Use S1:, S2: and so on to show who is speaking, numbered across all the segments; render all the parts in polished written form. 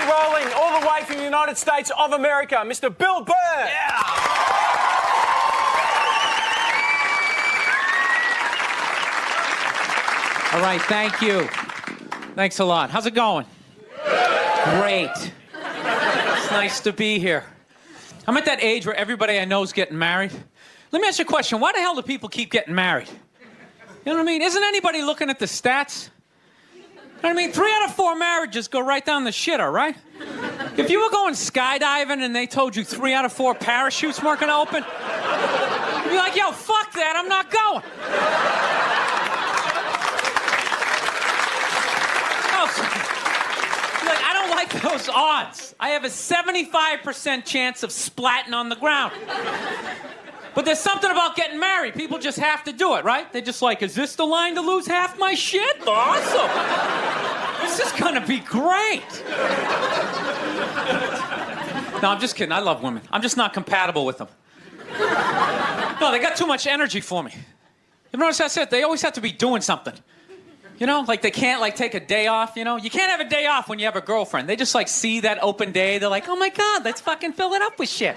S1: rolling all the way from the United States of America, Mr. Bill Burr.
S2: Yeah. All right, thank you. Thanks a lot. How's it going? Great. It's nice to be here. I'm at that age where everybody I know is getting married. Let me ask you a question. Why the hell do people keep getting married? You know what I mean? Isn't anybody looking at the stats? You know what I mean? 3 out of 4 marriages go right down the shitter, right? If you were going skydiving and they told you 3 out of 4 parachutes weren't going to open, you'd be like, yo, fuck that, I'm not going. Like, I don't like those odds. I have a 75% chance of splatting on the ground. But there's something about getting married. People just have to do it, right? They're just like, is this the line to lose half my shit? Awesome. This is gonna be great. No, I'm just kidding. I love women. I'm just not compatible with them. No, they got too much energy for me. You notice I said they always have to be doing something. You know, like they can't like take a day off, you know? You can't have a day off when you have a girlfriend. They just like see that open day. They're like, oh my God, let's fucking fill it up with shit.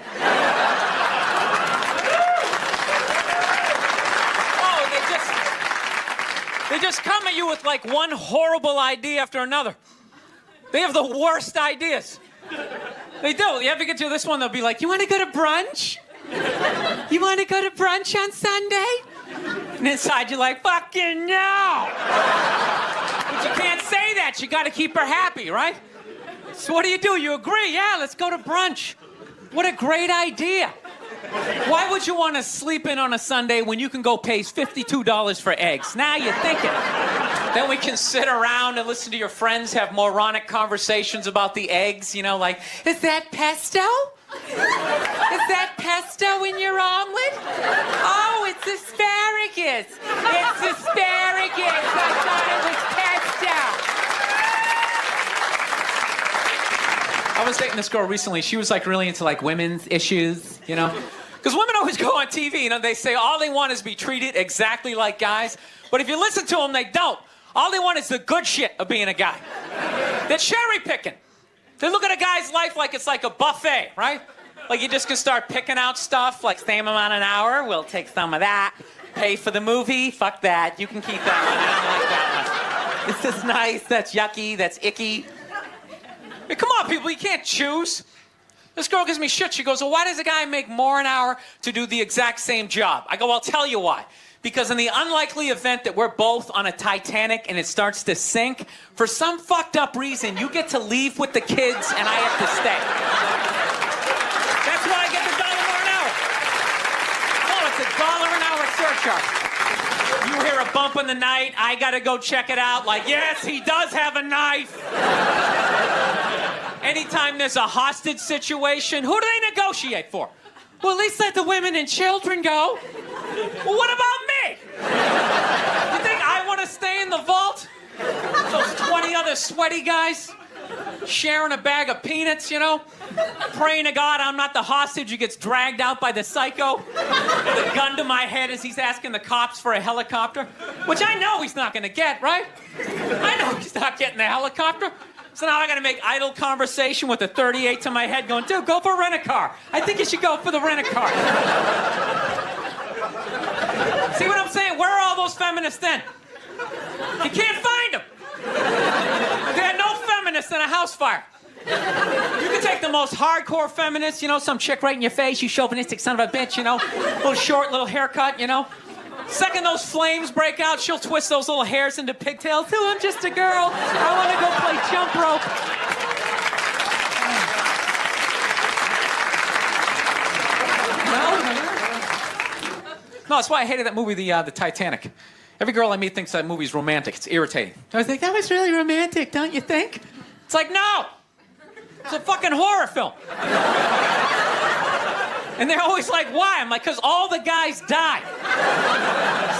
S2: They just come at you with like one horrible idea after another. They have the worst ideas. They do. You ever get to this one, they'll be like, you want to go to brunch? You want to go to brunch on Sunday? And inside you're like, fucking no! But you can't say that. You got to keep her happy, right? So what do? You agree? Yeah, let's go to brunch. What a great idea. Why would you want to sleep in on a Sunday when you can go pay $52 for eggs? Now you're thinking. Then we can sit around and listen to your friends have moronic conversations about the eggs, you know, like, is that pesto? Is that pesto in your omelet? Oh, it's asparagus. It's asparagus. I thought it was pesto. I was dating this girl recently. She was like really into like women's issues, you know? Because women always go on TV, you know, they say all they want is to be treated exactly like guys. But if you listen to them, they don't. All they want is the good shit of being a guy. They're cherry picking. They look at a guy's life like it's like a buffet, right? Like you just can start picking out stuff, like same amount an hour, we'll take some of that. Pay for the movie, fuck that. You can keep that one, I don't like that one. This is nice, that's yucky, that's icky. Hey, come on, people, you can't choose. This girl gives me shit. She goes, well, why does a guy make more an hour to do the exact same job? I go, I'll tell you why. Because in the unlikely event that we're both on a Titanic and it starts to sink, for some fucked up reason, you get to leave with the kids and I have to stay. That's why I get the $1 more an hour. Oh, it's $1 an hour surcharge. You hear a bump in the night, I gotta go check it out. Like, yes, he does have a knife. Anytime there's a hostage situation, who do they negotiate for? Well, at least let the women and children go. Well, what about me? You think I want to stay in the vault? Those 20 other sweaty guys sharing a bag of peanuts, you know? Praying to God I'm not the hostage who gets dragged out by the psycho with a gun to my head as he's asking the cops for a helicopter, which I know he's not going to get, right? I know he's not getting the helicopter. So now I gotta make idle conversation with a 38 to my head going, dude, go for a rent-a-car. I think you should go for the rent-a-car. See what I'm saying? Where are all those feminists then? You can't find them. There are no feminists in a house fire. You can take the most hardcore feminist, you know, some chick right in your face, you chauvinistic son of a bitch, you know, little short, little haircut, you know. Second those flames break out, she'll twist those little hairs into pigtails. Oh, I'm just a girl. I want to go play jump rope. No, that's why I hated that movie, the Titanic. Every girl I meet thinks that movie's romantic. It's irritating. I think that was really romantic, don't you think? It's like, no. It's a fucking horror film. And they're always like, why? I'm like, because all the guys die.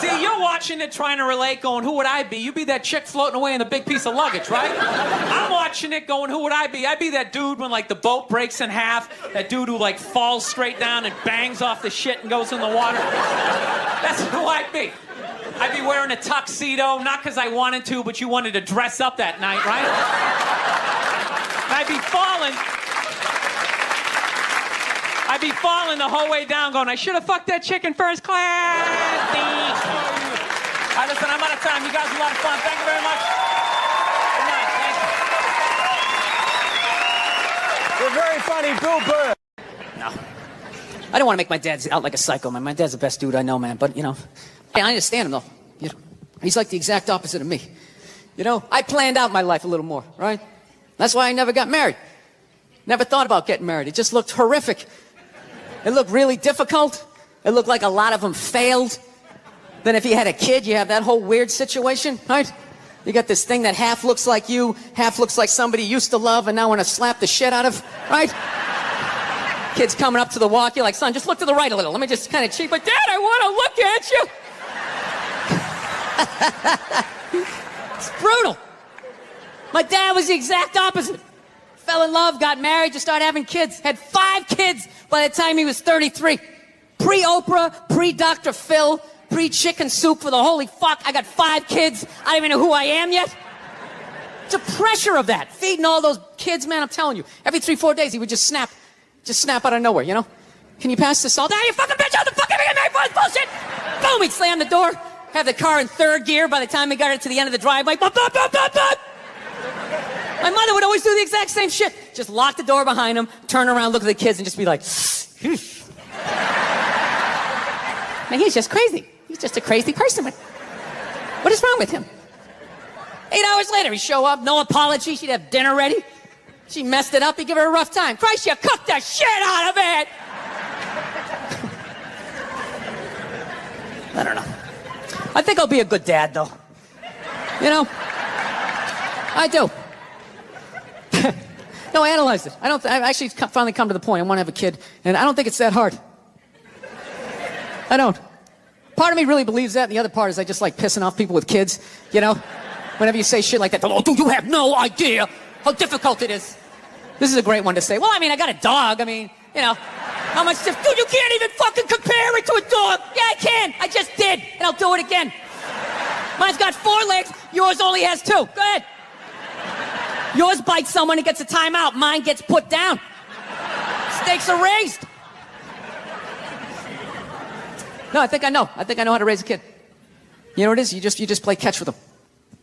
S2: See, you're watching it trying to relate, going, who would I be? You'd be that chick floating away in a big piece of luggage, right? I'm watching it going, who would I be? I'd be that dude when, like, the boat breaks in half, that dude who, like, falls straight down and bangs off the shit and goes in the water. That's who I'd be. I'd be wearing a tuxedo, not because I wanted to, but you wanted to dress up that night, right? I'd be falling the whole way down going, I should have fucked that chick in first class.
S1: All right, listen, I'm out of time. You guys are a lot of fun. Thank you very much. Good night. Thank you. You're very funny, Bill Burr.
S3: No. I don't want to make my dad out like a psycho, man. My dad's the best dude I know, man. But, you know, I understand him, though. You know, he's like the exact opposite of me. You know, I planned out my life a little more, right? That's why I never got married. Never thought about getting married. It just looked horrific. It looked really difficult. It looked like a lot of them failed. Then if you had a kid, you have that whole weird situation, right? You got this thing that half looks like you, half looks like somebody you used to love and now want to slap the shit out of, right? Kid's coming up to the walk, you're like, son, just look to the right a little. Let me just kind of cheat, but Dad, I want to look at you. It's brutal. My dad was the exact opposite. Fell in love, got married, just started having kids. Had 5 kids by the time he was 33. Pre-Oprah, pre-Dr. Phil, pre-chicken soup for the holy fuck. I got 5 kids. I don't even know who I am yet. The pressure of that. Feeding all those kids, man, I'm telling you. Every 3-4 days, he would just snap out of nowhere, you know? Can you pass the salt? Ah, you fucking bitch, how the fuck am I getting married for this bullshit? Boom, he'd slam the door, have the car in 3rd gear by the time he got it to the end of the driveway. Bop, bop, bop, bop, bop. My mother would always do the exact same shit. Just lock the door behind him, turn around, look at the kids, and just be like, man, he's just crazy. He's just a crazy person. What is wrong with him? 8 hours later, he'd show up, no apology. She'd have dinner ready. She messed it up. He'd give her a rough time. Christ, you cooked the shit out of it. I don't know. I think I'll be a good dad, though. You know? I do. No, I analyzed it. I've actually finally come to the point. I want to have a kid, and I don't think it's that hard. I don't. Part of me really believes that, and the other part is I just like pissing off people with kids, you know? Whenever you say shit like that, oh, dude, you have no idea how difficult it is. This is a great one to say. Well, I mean, I got a dog. I mean, you know, how much... Dude, you can't even fucking compare it to a dog. Yeah, I can. I just did, and I'll do it again. Mine's got 4 legs. Yours only has 2. Go ahead. Yours bites someone and gets a timeout. Mine gets put down. Stakes are raised. No, I think I know. I think I know how to raise a kid. You know what it is? You just play catch with them.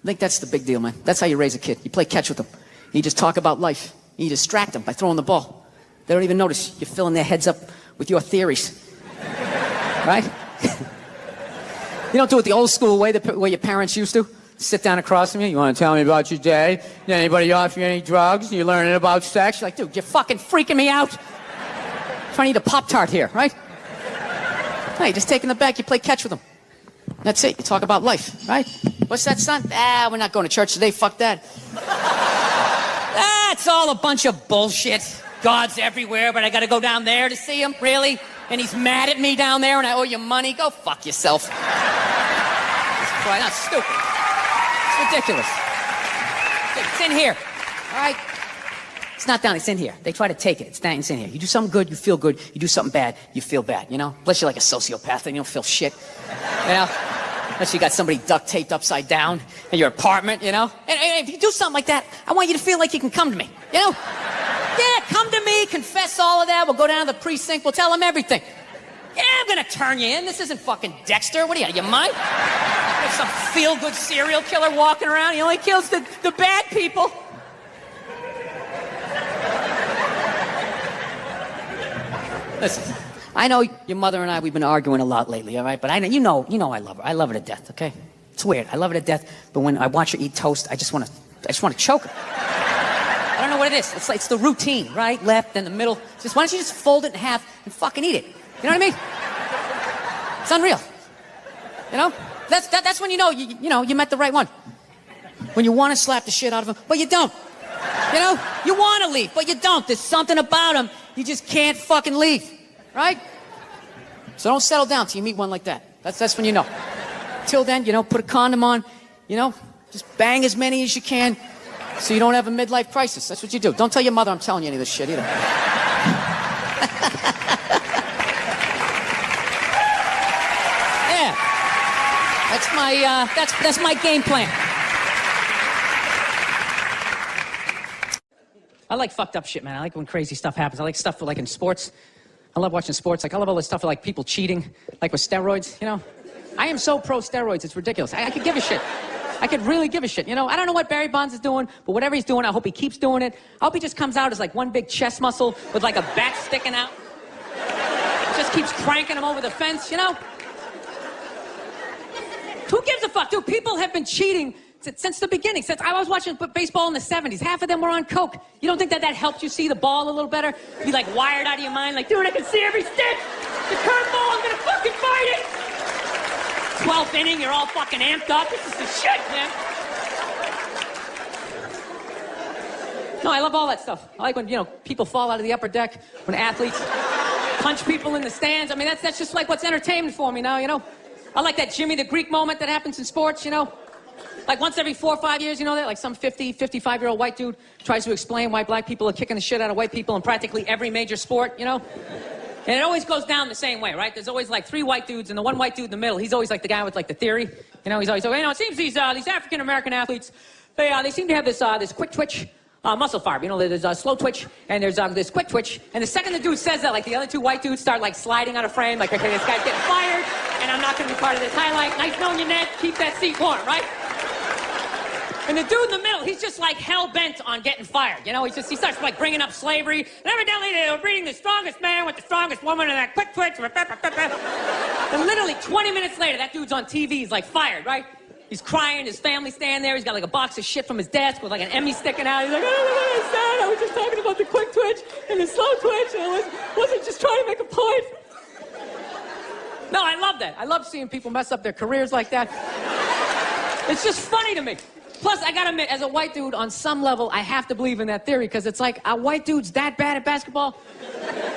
S3: I think that's the big deal, man. That's how you raise a kid. You play catch with them. You just talk about life. You distract them by throwing the ball. They don't even notice you're filling their heads up with your theories. Right? You don't do it the old school way, the way your parents used to. Sit down across from you. You want to tell me about your day? Did anybody offer you any drugs? You learning about sex? You're like, dude, you're fucking freaking me out. I'm trying to eat a Pop-Tart here, right? No, you're just taking the back. You play catch with them. That's it. You talk about life, right? What's that, son? We're not going to church today. Fuck that. That's all a bunch of bullshit. God's everywhere, but I got to go down there to see him? Really? And he's mad at me down there and I owe you money? Go fuck yourself. That's stupid. It's ridiculous. It's in here, all right? It's not down, it's in here. They try to take it. It's in here. You do something good, you feel good. You do something bad, you feel bad, you know? Unless you're like a sociopath and you don't feel shit. You know? Unless you got somebody duct taped upside down in your apartment, you know? And if you do something like that, I want you to feel like you can come to me, you know? Yeah, come to me, confess all of that. We'll go down to the precinct, we'll tell them everything. Yeah, I'm gonna turn you in. This isn't fucking Dexter. What are you mind? There's some feel-good serial killer walking around. He only kills the bad people. Listen, I know your mother and I, we've been arguing a lot lately, all right? But I know, you know I love her. I love her to death, okay? It's weird. I love her to death, but when I watch her eat toast, I just want to choke her. I don't know what it is. It's the routine, right? Left, then the middle. Why don't you just fold it in half and fucking eat it? You know what I mean? It's unreal. You know? That's when you know you met the right one. When you want to slap the shit out of him, but you don't. You know? You want to leave, but you don't. There's something about him you just can't fucking leave. Right? So don't settle down till you meet one like that. That's when you know. Till then, put a condom on, just bang as many as you can so you don't have a midlife crisis. That's what you do. Don't tell your mother I'm telling you any of this shit either. That's my game plan. I like fucked up shit, man. I like when crazy stuff happens. I like stuff like in sports. I love watching sports. Like, I love all this stuff like people cheating, like with steroids, you know? I am so pro steroids, it's ridiculous. I could give a shit. I could really give a shit, you know? I don't know what Barry Bonds is doing, but whatever he's doing, I hope he keeps doing it. I hope he just comes out as like one big chest muscle with like a bat sticking out. Just keeps cranking him over the fence, you know? Who gives a fuck, dude? People have been cheating since the beginning. Since I was watching baseball in the 70s, half of them were on coke. You don't think that helped you see the ball a little better? Be like wired out of your mind, like, dude, I can see every stick. The curveball, I'm gonna fucking fight it. 12th inning, you're all fucking amped up. This is the shit, man. No, I love all that stuff. I like when, you know, people fall out of the upper deck, when athletes punch people in the stands. I mean, that's just like what's entertainment for me now, you know? I like that Jimmy the Greek moment that happens in sports, you know? Like once every 4 or 5 years, you know that? Like some 50, 55-year-old white dude tries to explain why black people are kicking the shit out of white people in practically every major sport, you know? And it always goes down the same way, right? There's always like 3 white dudes, and the one white dude in the middle, he's always like the guy with like the theory. You know, he's always, you know, it seems these African-American athletes, they seem to have this quick twitch muscle fiber. You know, there's a slow twitch, and there's this quick twitch. And the second the dude says that, like the other 2 white dudes start like sliding out of frame, like, okay, this guy's getting fired, and I'm not gonna be part of this highlight. Nice knowing you, Ned. Keep that seat warm, right? And the dude in the middle, he's just like hell-bent on getting fired. You know, he starts like bringing up slavery. And evidently they were breeding the strongest man with the strongest woman and that quick twitch. And literally 20 minutes later, that dude's on TV. He's like fired, right? He's crying. His family's standing there. He's got like a box of shit from his desk with like an Emmy sticking out. He's like, oh, I'm sad. I was just talking about the quick twitch and the slow twitch. And I wasn't just trying to make a point. No, I love that. I love seeing people mess up their careers like that. It's just funny to me. Plus, I gotta admit, as a white dude, on some level, I have to believe in that theory, because it's like, are white dudes that bad at basketball?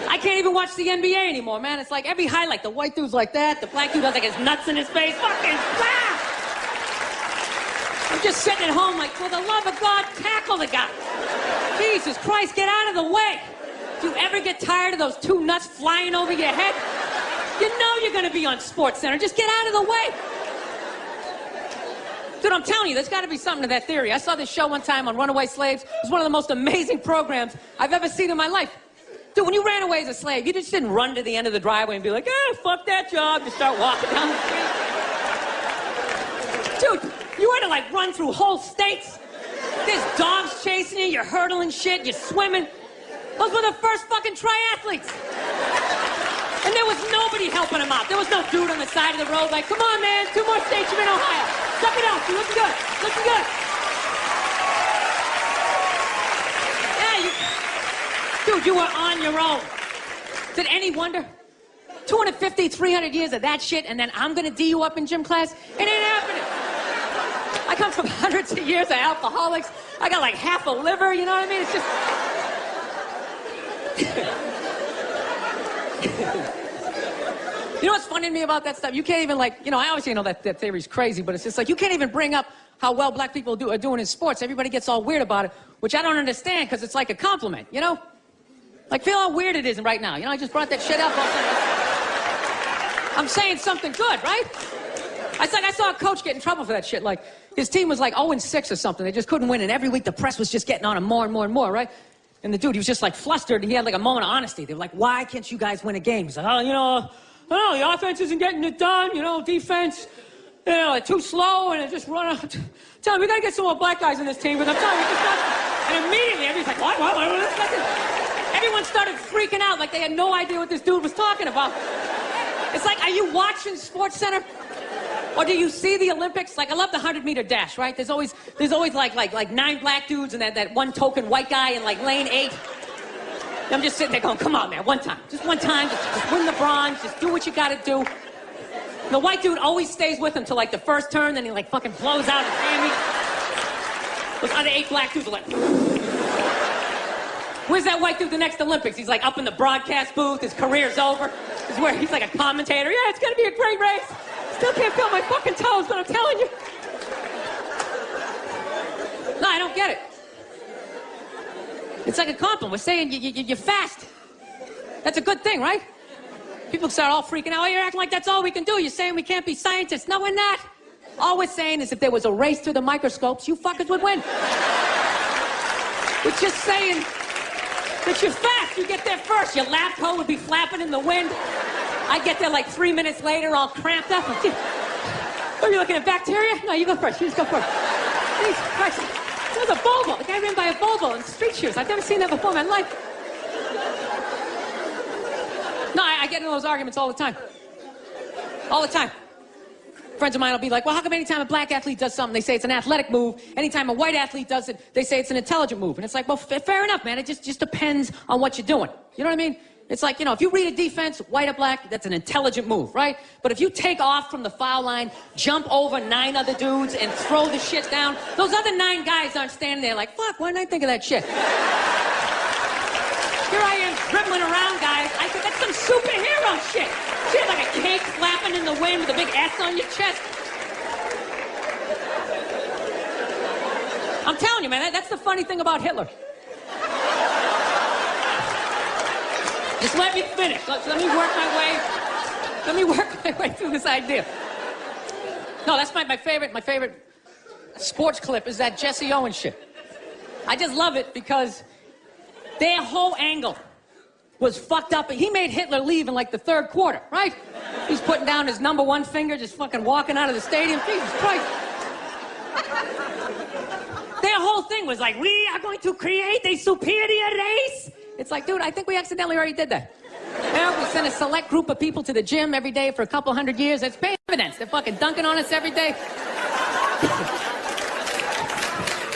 S3: I can't even watch the NBA anymore, man. It's like every highlight, the white dude's like that, the black dude has like his nuts in his face, fucking blah! I'm just sitting at home like, for the love of God, tackle the guy. Jesus Christ, get out of the way. Do you ever get tired of those 2 nuts flying over your head? You know you're gonna be on SportsCenter, just get out of the way. Dude, I'm telling you, there's got to be something to that theory. I saw this show one time on runaway slaves. It was one of the most amazing programs I've ever seen in my life. Dude, when you ran away as a slave, you just didn't run to the end of the driveway and be like, fuck that job. Just start walking down the street. Dude, you had to like run through whole states. There's dogs chasing you, you're hurdling shit, you're swimming. Those were the first fucking triathletes. And there was nobody helping them out. There was no dude on the side of the road like, come on, man, 2 more states, you're in Ohio. Suck it out, you're looking good, looking good. Yeah, dude, you were on your own. Is it any wonder? 250, 300 years of that shit, and then I'm gonna D you up in gym class? It ain't happening. I come from hundreds of years of alcoholics. I got like half a liver, you know what I mean? It's just... You know what's funny to me about that stuff? You can't even like, you know, I obviously know that theory's crazy, but it's just like, you can't even bring up how well black people are doing in sports. Everybody gets all weird about it, which I don't understand, because it's like a compliment, you know? Like, feel how weird it is right now. You know, I just brought that shit up. I'm saying something good, right? I saw a coach get in trouble for that shit. Like, his team was like 0-6 or something. They just couldn't win, and every week the press was just getting on him more and more and more, right? And the dude, he was just like flustered, and he had like a moment of honesty. They were like, why can't you guys win a game? He's like, oh, you know, the offense isn't getting it done, you know, defense, you know, they're too slow, and they just run out. Tell me, we gotta get some more black guys on this team, because I'm telling you, it's just not... And immediately, everybody's like, what? Everyone started freaking out like they had no idea what this dude was talking about. It's like, are you watching SportsCenter? Or do you see the Olympics? Like, I love the 100-meter dash, right? There's always like 9 black dudes and that one token white guy in like lane 8. I'm just sitting there going, come on, man, one time. Just one time, just win the bronze, just do what you gotta do. And the white dude always stays with him till like the first turn, then he like fucking blows out his hammy. Those other 8 black dudes are like, where's that white dude the next Olympics? He's like up in the broadcast booth, his career's over. He's like a commentator. Yeah, it's gonna be a great race. Still can't feel my fucking toes, but I'm telling you. No, I don't get it. It's like a compliment. We're saying you're fast. That's a good thing, right? People start all freaking out. Oh, you're acting like that's all we can do. You're saying we can't be scientists. No, we're not. All we're saying is if there was a race through the microscopes, you fuckers would win. We're just saying But you're fast. You get there first. Your lab coat would be flapping in the wind. I get there like 3 minutes later, all cramped up. Are you looking at bacteria? No, you go first. You just go first. Jesus Christ. It was a Volvo. The guy ran by a Volvo in street shoes. I've never seen that before in my life. No, I get into those arguments all the time. All the time. Friends of mine will be like, well, how come anytime a black athlete does something, they say it's an athletic move? Anytime a white athlete does it, they say it's an intelligent move. And it's like, well, fair enough, man. It just depends on what you're doing. You know what I mean? It's like, you know, if you read a defense, white or black, that's an intelligent move, right? But if you take off from the foul line, jump over 9 other dudes, and throw the shit down, those other 9 guys aren't standing there like, fuck, why didn't I think of that shit? Here I am, dribbling around, guys. I said, that's some superhero shit. Shit, like a cake flapping in the wind with a big S on your chest. I'm telling you, man, that's the funny thing about Hitler. Just let me finish. Let me work my way. Let me work my way through this idea. No, that's my favorite sports clip is that Jesse Owens shit. I just love it because their whole angle was fucked up. He made Hitler leave in like the 3rd quarter, right? He's putting down his number 1 finger, just fucking walking out of the stadium. Jesus Christ. Their whole thing was like, we are going to create a superior race. It's like, dude, I think we accidentally already did that. You know, we send a select group of people to the gym every day for a couple hundred years. That's paying evidence. They're fucking dunking on us every day.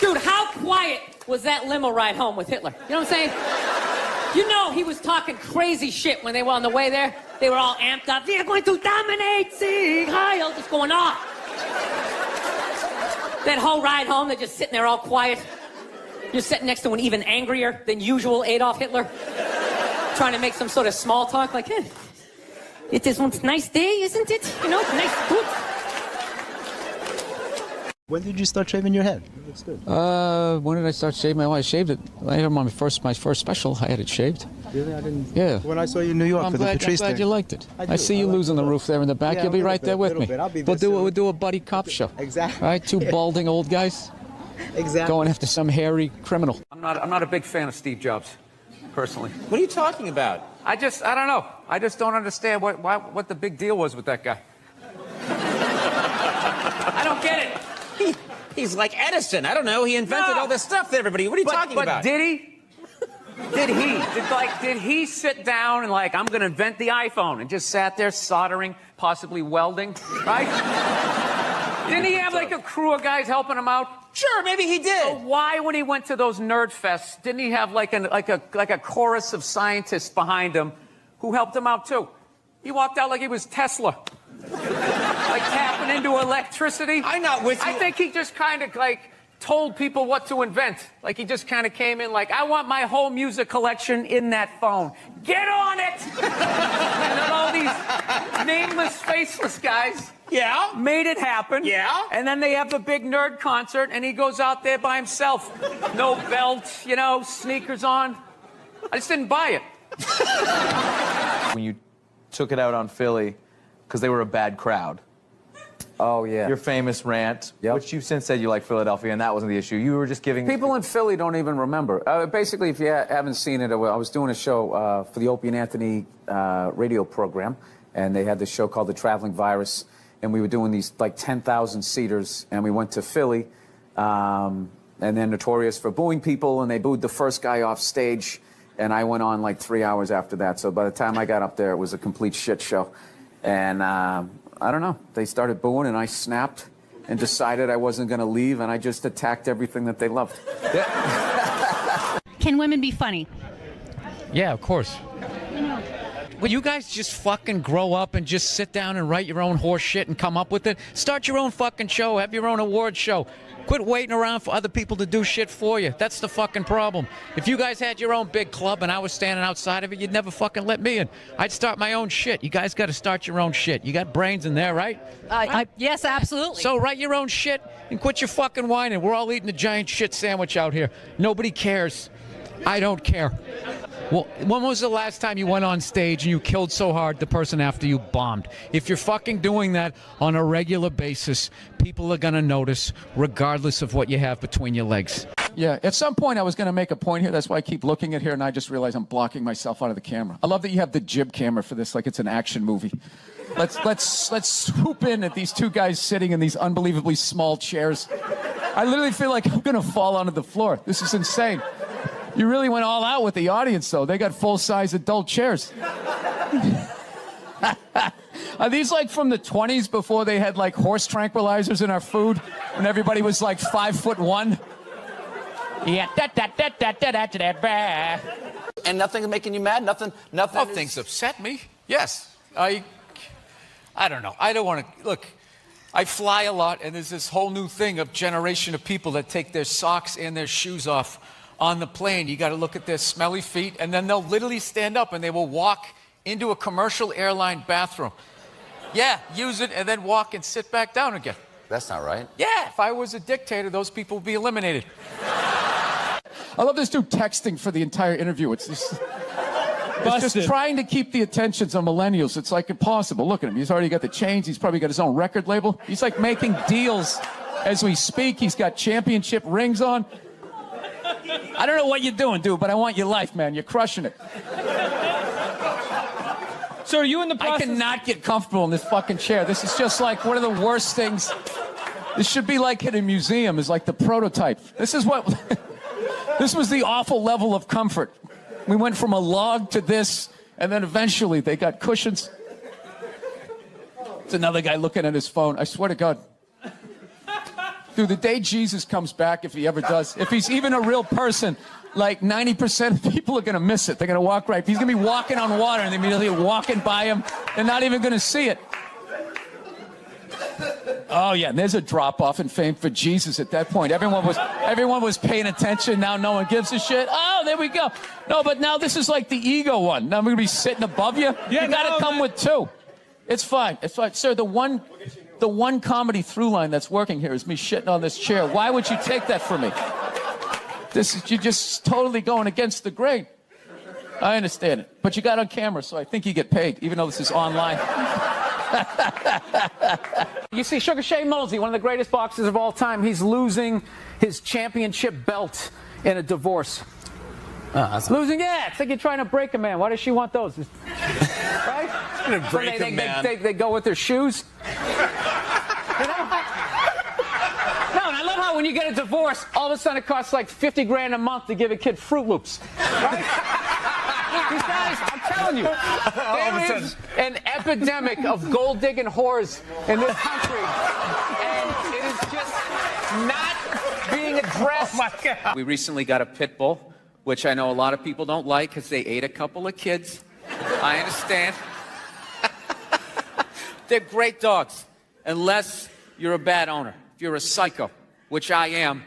S3: Dude, how quiet was that limo ride home with Hitler? You know what I'm saying? You know he was talking crazy shit when they were on the way there. They were all amped up. We are going to dominate Sieg Heil. Just going off. That whole ride home, they're just sitting there all quiet. You're sitting next to an even angrier than usual Adolf Hitler, trying to make some sort of small talk, like, hey, it is one nice day, isn't it? You know, nice, good.
S4: When did you start shaving your head? It looks good.
S5: When did I start shaving? Well, I shaved it. I had my first special. I had it shaved.
S4: Really? I didn't.
S5: Yeah.
S4: When I saw you in New York
S5: I'm
S4: for
S5: glad,
S4: the Patrice
S5: I'm glad
S4: thing.
S5: you liked it.
S4: I
S5: I see you
S4: like
S5: losing the
S4: it.
S5: roof there in the back.
S4: Yeah,
S5: You'll be right there with me.
S4: I'll be
S5: We'll
S4: there
S5: do
S4: soon.
S5: a buddy cop show.
S4: Exactly.
S5: Right? 2 balding old guys
S4: Exactly.
S5: going after some hairy criminal.
S2: I'm not a big fan of Steve Jobs, personally.
S1: What are you talking about?
S2: I don't know. I just don't understand what the big deal was with that guy. I don't get it.
S1: He's like Edison. I don't know. He invented all this stuff that everybody. What are you talking about?
S2: But did he? Did he sit down and like, I'm going to invent the iPhone and just sat there soldering, possibly welding, right? Didn't he have like a crew of guys helping him out?
S1: Sure, maybe he did.
S2: So why, when he went to those nerd fests, didn't he have like a chorus of scientists behind him who helped him out too? He walked out like he was Tesla, like tapping into electricity.
S1: I'm not with you.
S2: I think he just kind of like told people what to invent. Like he just kind of came in like, I want my whole music collection in that phone. Get on it! And then all these nameless, faceless guys.
S1: Yeah.
S2: Made it happen.
S1: Yeah.
S2: And then they have the big nerd concert, and he goes out there by himself. No belt, you know, sneakers on. I just didn't buy it.
S6: When you took it out on Philly, because they were a bad crowd.
S5: Oh, yeah.
S6: Your famous rant,
S5: Yep.
S6: which you since said you like Philadelphia, and that wasn't the issue. You were just giving...
S5: People in Philly don't even remember. Basically, if you haven't seen it, I was doing a show for the Opie and Anthony radio program, and they had this show called The Traveling Virus, and we were doing these like 10,000 seaters, and we went to Philly, and they're notorious for booing people, and they booed the first guy off stage, and I went on like 3 hours after that. So by the time I got up there, it was a complete shit show. And I don't know, they started booing, and I snapped and decided I wasn't going to leave, and I just attacked everything that they loved.
S7: Can women be funny?
S8: Yeah, of course. Will you guys just fucking grow up and just sit down and write your own horse shit and come up with it? Start your own fucking show. Have your own award show. Quit waiting around for other people to do shit for you. That's the fucking problem. If you guys had your own big club and I was standing outside of it, you'd never fucking let me in. I'd start my own shit. You guys got to start your own shit. You got brains in there, right?
S7: Yes, absolutely.
S8: So write your own shit and quit your fucking whining. We're all eating a giant shit sandwich out here. Nobody cares. I don't care. Well, when was the last time you went on stage and you killed so hard the person after you bombed? If you're fucking doing that on a regular basis, people are gonna notice regardless of what you have between your legs.
S9: Yeah, at some point I was going to make a point here. That's why I keep looking at here, and I just realized I'm blocking myself out of the camera. I love that you have the jib camera for this, like it's an action movie. Let's swoop in at these two guys sitting in these unbelievably small chairs. I literally feel like I'm going to fall onto the floor. This is insane. You really went all out with the audience, though. They got full-size adult chairs. Are these like from the 20s before they had like horse tranquilizers in our food when everybody was like 5'1"? Yeah.
S10: And nothing's making you mad? Nothing.
S8: Oh, things upset me. Yes. I don't know. I don't want to look. I fly a lot, and there's this whole new thing of generation of people that take their socks and their shoes off on the plane. You got to look at their smelly feet, and then they'll literally stand up and they will walk into a commercial airline bathroom. Yeah, use it and then walk and sit back down again.
S10: That's not right.
S8: Yeah, if I was a dictator, those people would be eliminated.
S9: I love this dude texting for the entire interview. It's just trying to keep the attentions on millennials. It's like impossible. Look at him. He's already got the chains. He's probably got his own record label. He's like making deals as we speak. He's got championship rings on. I don't know what you're doing, dude, but I want your life, man. You're crushing it.
S1: So are you in the process?
S9: I cannot get comfortable in this fucking chair. This is just like one of the worst things. This should be like in a museum, is like the prototype. This is what... This was the awful level of comfort. We went from a log to this, and then eventually they got cushions. It's another guy looking at his phone. I swear to God. Dude, the day Jesus comes back, if he ever does, if he's even a real person, like 90% of people are going to miss it. They're going to walk right. He's going to be walking on water, and they're immediately walking by him. They're not even going to see it. Oh, yeah, and there's a drop-off in fame for Jesus at that point. Everyone was paying attention. Now no one gives a shit. Oh, there we go. No, but now this is like the ego one. Now I'm going to be sitting above you.
S1: Yeah,
S9: you got to come with two. It's fine. It's fine. Sir, the one comedy through line that's working here is me shitting on this chair. Why would you take that from me? You're just totally going against the grain. I understand it. But you got on camera, so I think you get paid, even though this is online. You see, Sugar Shane Mosley, one of the greatest boxers of all time, he's losing his championship belt in a divorce. Losing, yeah. It's like you're trying to break a man. Why does she want those? Right?
S6: Gonna break a man.
S9: They go with their shoes. You know? No, and I love how when you get a divorce, all of a sudden it costs like 50 grand a month to give a kid Fruit Loops. Right? These guys, I'm telling you, there is an epidemic of gold-digging whores in this country, and it is just not being addressed.
S1: Oh my God.
S5: We recently got a pit bull, which I know a lot of people don't like because they ate a couple of kids. I understand. They're great dogs, unless you're a bad owner. If you're a psycho, which I am,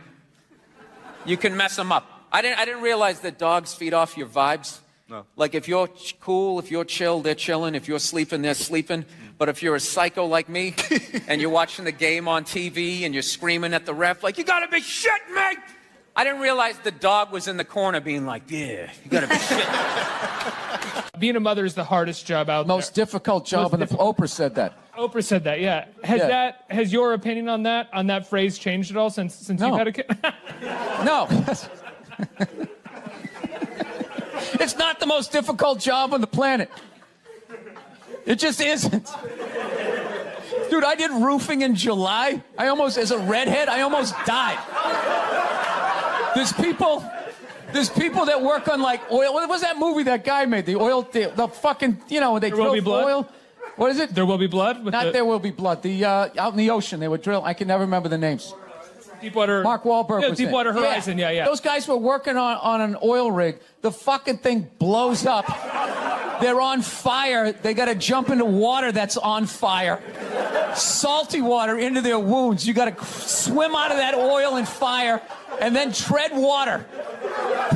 S5: you can mess them up. I didn't realize that dogs feed off your vibes. No. Like if you're cool, if you're chill, they're chilling. If you're sleeping, they're sleeping. But if you're a psycho like me and you're watching the game on TV and you're screaming at the ref like, you gotta be shitting me! I didn't realize the dog was in the corner being like, yeah, you gotta be shitting.
S1: Being a mother is the hardest job out there.
S9: Most difficult job, and Oprah said that.
S1: Oprah said that, yeah. Has your opinion on that phrase changed at all since you've had a kid?
S9: No. It's not the most difficult job on the planet. It just isn't. Dude, I did roofing in July. As a redhead, I almost died. There's people that work on like oil. What was that movie that guy made? The fucking, they drill oil. What is it?
S1: There Will Be Blood?
S9: There Will Be Blood. Out in the ocean, they would drill. I can never remember the names.
S1: Deepwater.
S9: Mark Wahlberg was
S1: Deepwater Horizon, yeah.
S9: Those guys were working on an oil rig. The fucking thing blows up. They're on fire. They got to jump into water that's on fire. Salty water into their wounds. You got to swim out of that oil and fire and then tread water,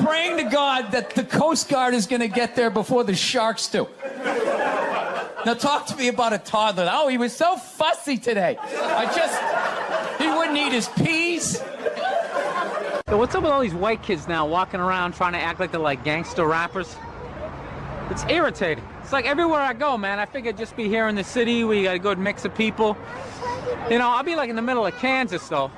S9: praying to God that the Coast Guard is going to get there before the sharks do. Now talk to me about a toddler. Oh, he was so fussy today. He wouldn't eat his peas.
S2: So what's up with all these white kids now walking around trying to act like they're like gangster rappers? It's irritating. It's like everywhere I go, man. I figure I'd just be here in the city where you got a good mix of people. I'll be like in the middle of Kansas, though.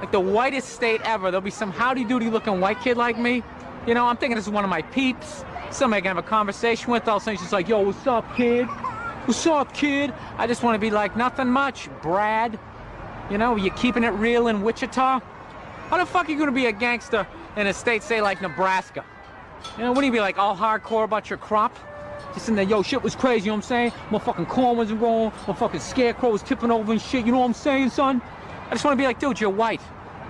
S2: like the whitest state ever. There'll be some howdy-doody looking white kid like me. You know, I'm thinking this is one of my peeps. Somebody I can have a conversation with. All of a sudden she's like, yo, what's up, kid? What's up, kid? I just want to be like, nothing much, Brad. You know, you keeping it real in Wichita? How the fuck are you going to be a gangster in a state, say, like Nebraska? You know, wouldn't you be like all hardcore about your crop? Just in there, yo, shit was crazy, you know what I'm saying? My fucking corn wasn't wrong. My fucking scarecrow was tipping over and shit, you know what I'm saying, son? I just want to be like, dude, you're white.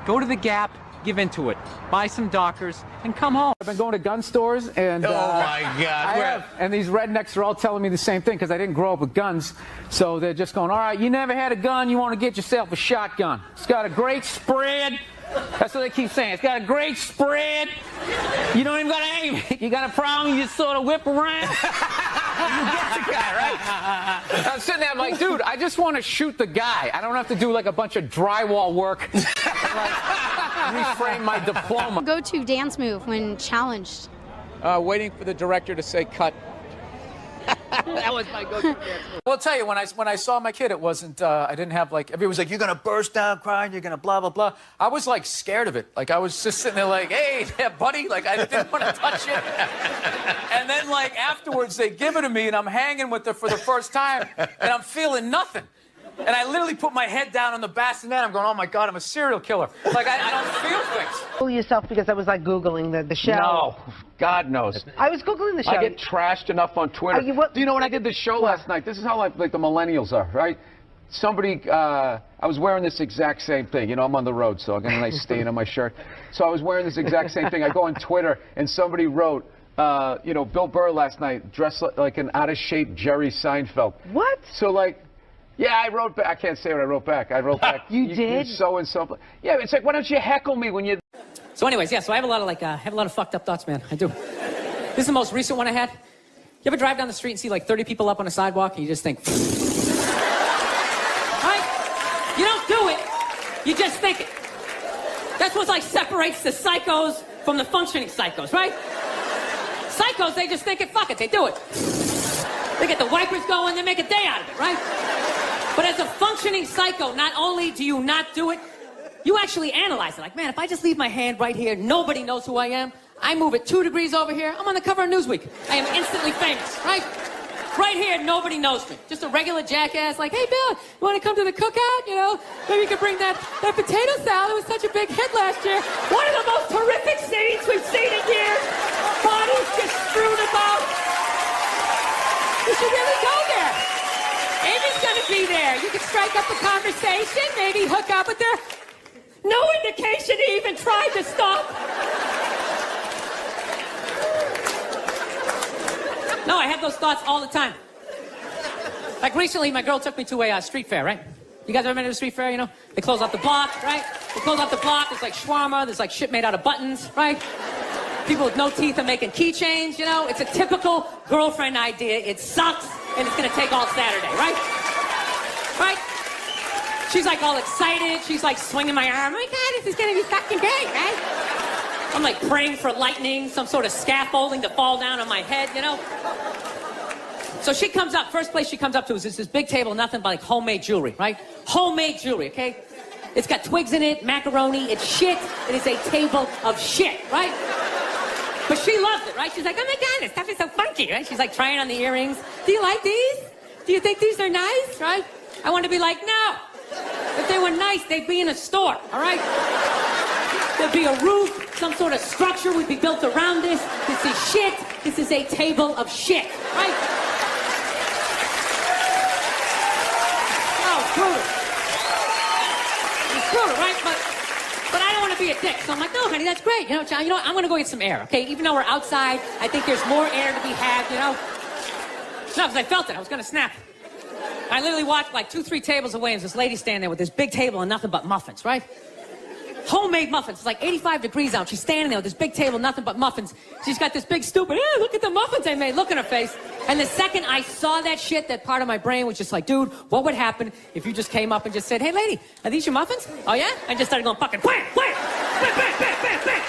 S2: Go to the Gap, give into it. Buy some Dockers, and come home.
S5: I've been going to gun stores, and
S6: Oh my God!
S5: and these rednecks are all telling me the same thing because I didn't grow up with guns. So they're just going, all right, you never had a gun, you want to get yourself a shotgun. It's got a great spread. That's what they keep saying. It's got a great spread. You don't even got to aim it. You got a problem, you just sort of whip around. You get the guy, right? I'm sitting there, I'm like, dude, I just want to shoot the guy. I don't have to do like a bunch of drywall work. Like, reframe my diploma.
S11: Go-to dance move when challenged?
S8: Waiting for the director to say cut. That was my go-to dance move.
S5: Well, I'll tell you, when I saw my kid, it wasn't, I didn't have, like, everyone was like, you're going to burst down crying, you're going to blah, blah, blah. I was, like, scared of it. Like, I was just sitting there like, hey, yeah, buddy, like, I didn't want to touch it. And then, like, afterwards, they give it to me, and I'm hanging with her for the first time, and I'm feeling nothing. And I literally put my head down on the bassinet. I'm going, oh, my God, I'm a serial killer. Like, I don't feel things.
S12: Fool yourself because I was like Googling the show.
S6: No, God knows.
S12: I was Googling the show.
S6: I get trashed enough on Twitter. Do you know when I did the show last night? This is how like the millennials are, right? Somebody, I was wearing this exact same thing. You know, I'm on the road, so I got a nice stain on my shirt. So I was wearing this exact same thing. I go on Twitter, and somebody wrote, you know, Bill Burr last night dressed like an out-of-shape Jerry Seinfeld.
S12: What?
S6: So, like, yeah, I wrote back. I can't say what I wrote back. I wrote back.
S12: You did?
S6: So-and-so. Yeah, it's like, why don't you heckle me when you...
S3: So anyways, yeah, so I have a lot of I have a lot of fucked up thoughts, man. I do. This is the most recent one I had. You ever drive down the street and see like 30 people up on a sidewalk and you just think, right? You don't do it. You just think it. That's what like separates the psychos from the functioning psychos, right? Psychos, they just think it, fuck it, they do it. They get the wipers going, they make a day out of it, right? But as a functioning psycho, not only do you not do it, you actually analyze it. Like, man, if I just leave my hand right here, nobody knows who I am. I move it 2 degrees over here, I'm on the cover of Newsweek. I am instantly famous, right? Right here, nobody knows me. Just a regular jackass like, hey, Bill, you want to come to the cookout? You know, maybe you could bring that potato salad. It was such a big hit last year. One of the most horrific scenes we've seen in years. Bodies just strewn about. You should really go there. Amy's gonna be there. You can strike up a conversation, maybe hook up with her. No indication he even tried to stop. No, I have those thoughts all the time. Like recently, my girl took me to a street fair, right? You guys ever been to a street fair, you know? They close off the block, right? They close off the block, there's like shawarma, there's like shit made out of buttons, right? People with no teeth are making keychains, you know? It's a typical girlfriend idea. It sucks, and it's gonna take all Saturday, right? Right? She's like all excited. She's like swinging my arm. Oh my God, this is gonna be fucking great, right? I'm like praying for lightning, some sort of scaffolding to fall down on my head, you know? So she comes up, first place she comes up to is this big table, nothing but like homemade jewelry, right? Homemade jewelry, okay? It's got twigs in it, macaroni, it's shit. It is a table of shit, right? But she loves it, right? She's like, oh my God, this stuff is so funky, right? She's like trying on the earrings. Do you like these? Do you think these are nice, right? I want to be like, no. If they were nice, they'd be in a store, all right? There'd be a roof, some sort of structure would be built around this. This is shit. This is a table of shit, right? Oh, brutal. It's brutal, right? But I don't want to be a dick. So I'm like, no, honey, that's great. You know, John, you know what? I'm going to go get some air, okay? Even though we're outside, I think there's more air to be had, you know? No, because I felt it. I was going to snap. I literally walked like 2-3 tables away, and there's this lady standing there with this big table and nothing but muffins, right? Homemade muffins. It's like 85 degrees out. She's standing there with this big table, nothing but muffins. She's got this big stupid, look at the muffins I made. Look in her face. And the second I saw that shit, that part of my brain was just like, dude, what would happen if you just came up and just said, hey, lady, are these your muffins? Oh, yeah? And just started going fucking wham, wham, bang, bang, bang, bang, bang.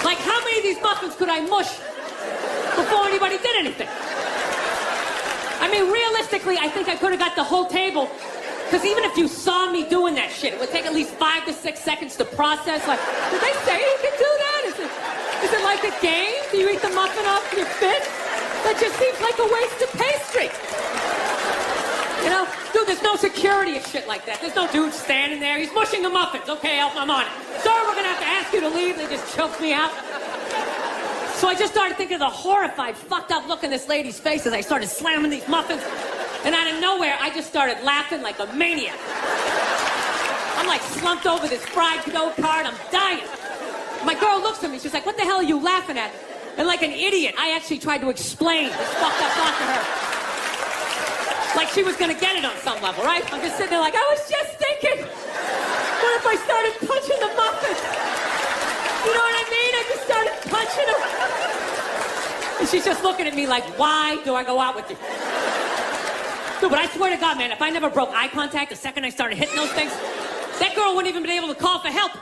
S3: Like, how many of these muffins could I mush before anybody did anything? I mean, realistically, I think I could have got the whole table
S13: Because even if you saw me doing that shit, it would take at least 5 to 6 seconds to process. Like, did they say you can do that? Is it like a game? Do you eat the muffin off your fist? That just seems like a waste of pastry. You know, dude, there's no security and shit like that. There's no dude standing there. He's mushing the muffins. Okay, I'm on it. Sorry, we're gonna have to ask you to leave. They just choked me out. So I just started thinking of the horrified, fucked up look in this lady's face as I started slamming these muffins. And out of nowhere, I just started laughing like a maniac. I'm like slumped over this fried dough cart. I'm dying. My girl looks at me. She's like, what the hell are you laughing at? And like an idiot, I actually tried to explain this fucked up thought to her. Like she was gonna get it on some level, right? I'm just sitting there like, I was just thinking, what if I started punching the muffins? You know what I mean? I just started punching them. And she's just looking at me like, why do I go out with you? Dude, but I swear to God, man, if I never broke eye contact the second I started hitting those things, that girl wouldn't even been able to call for help.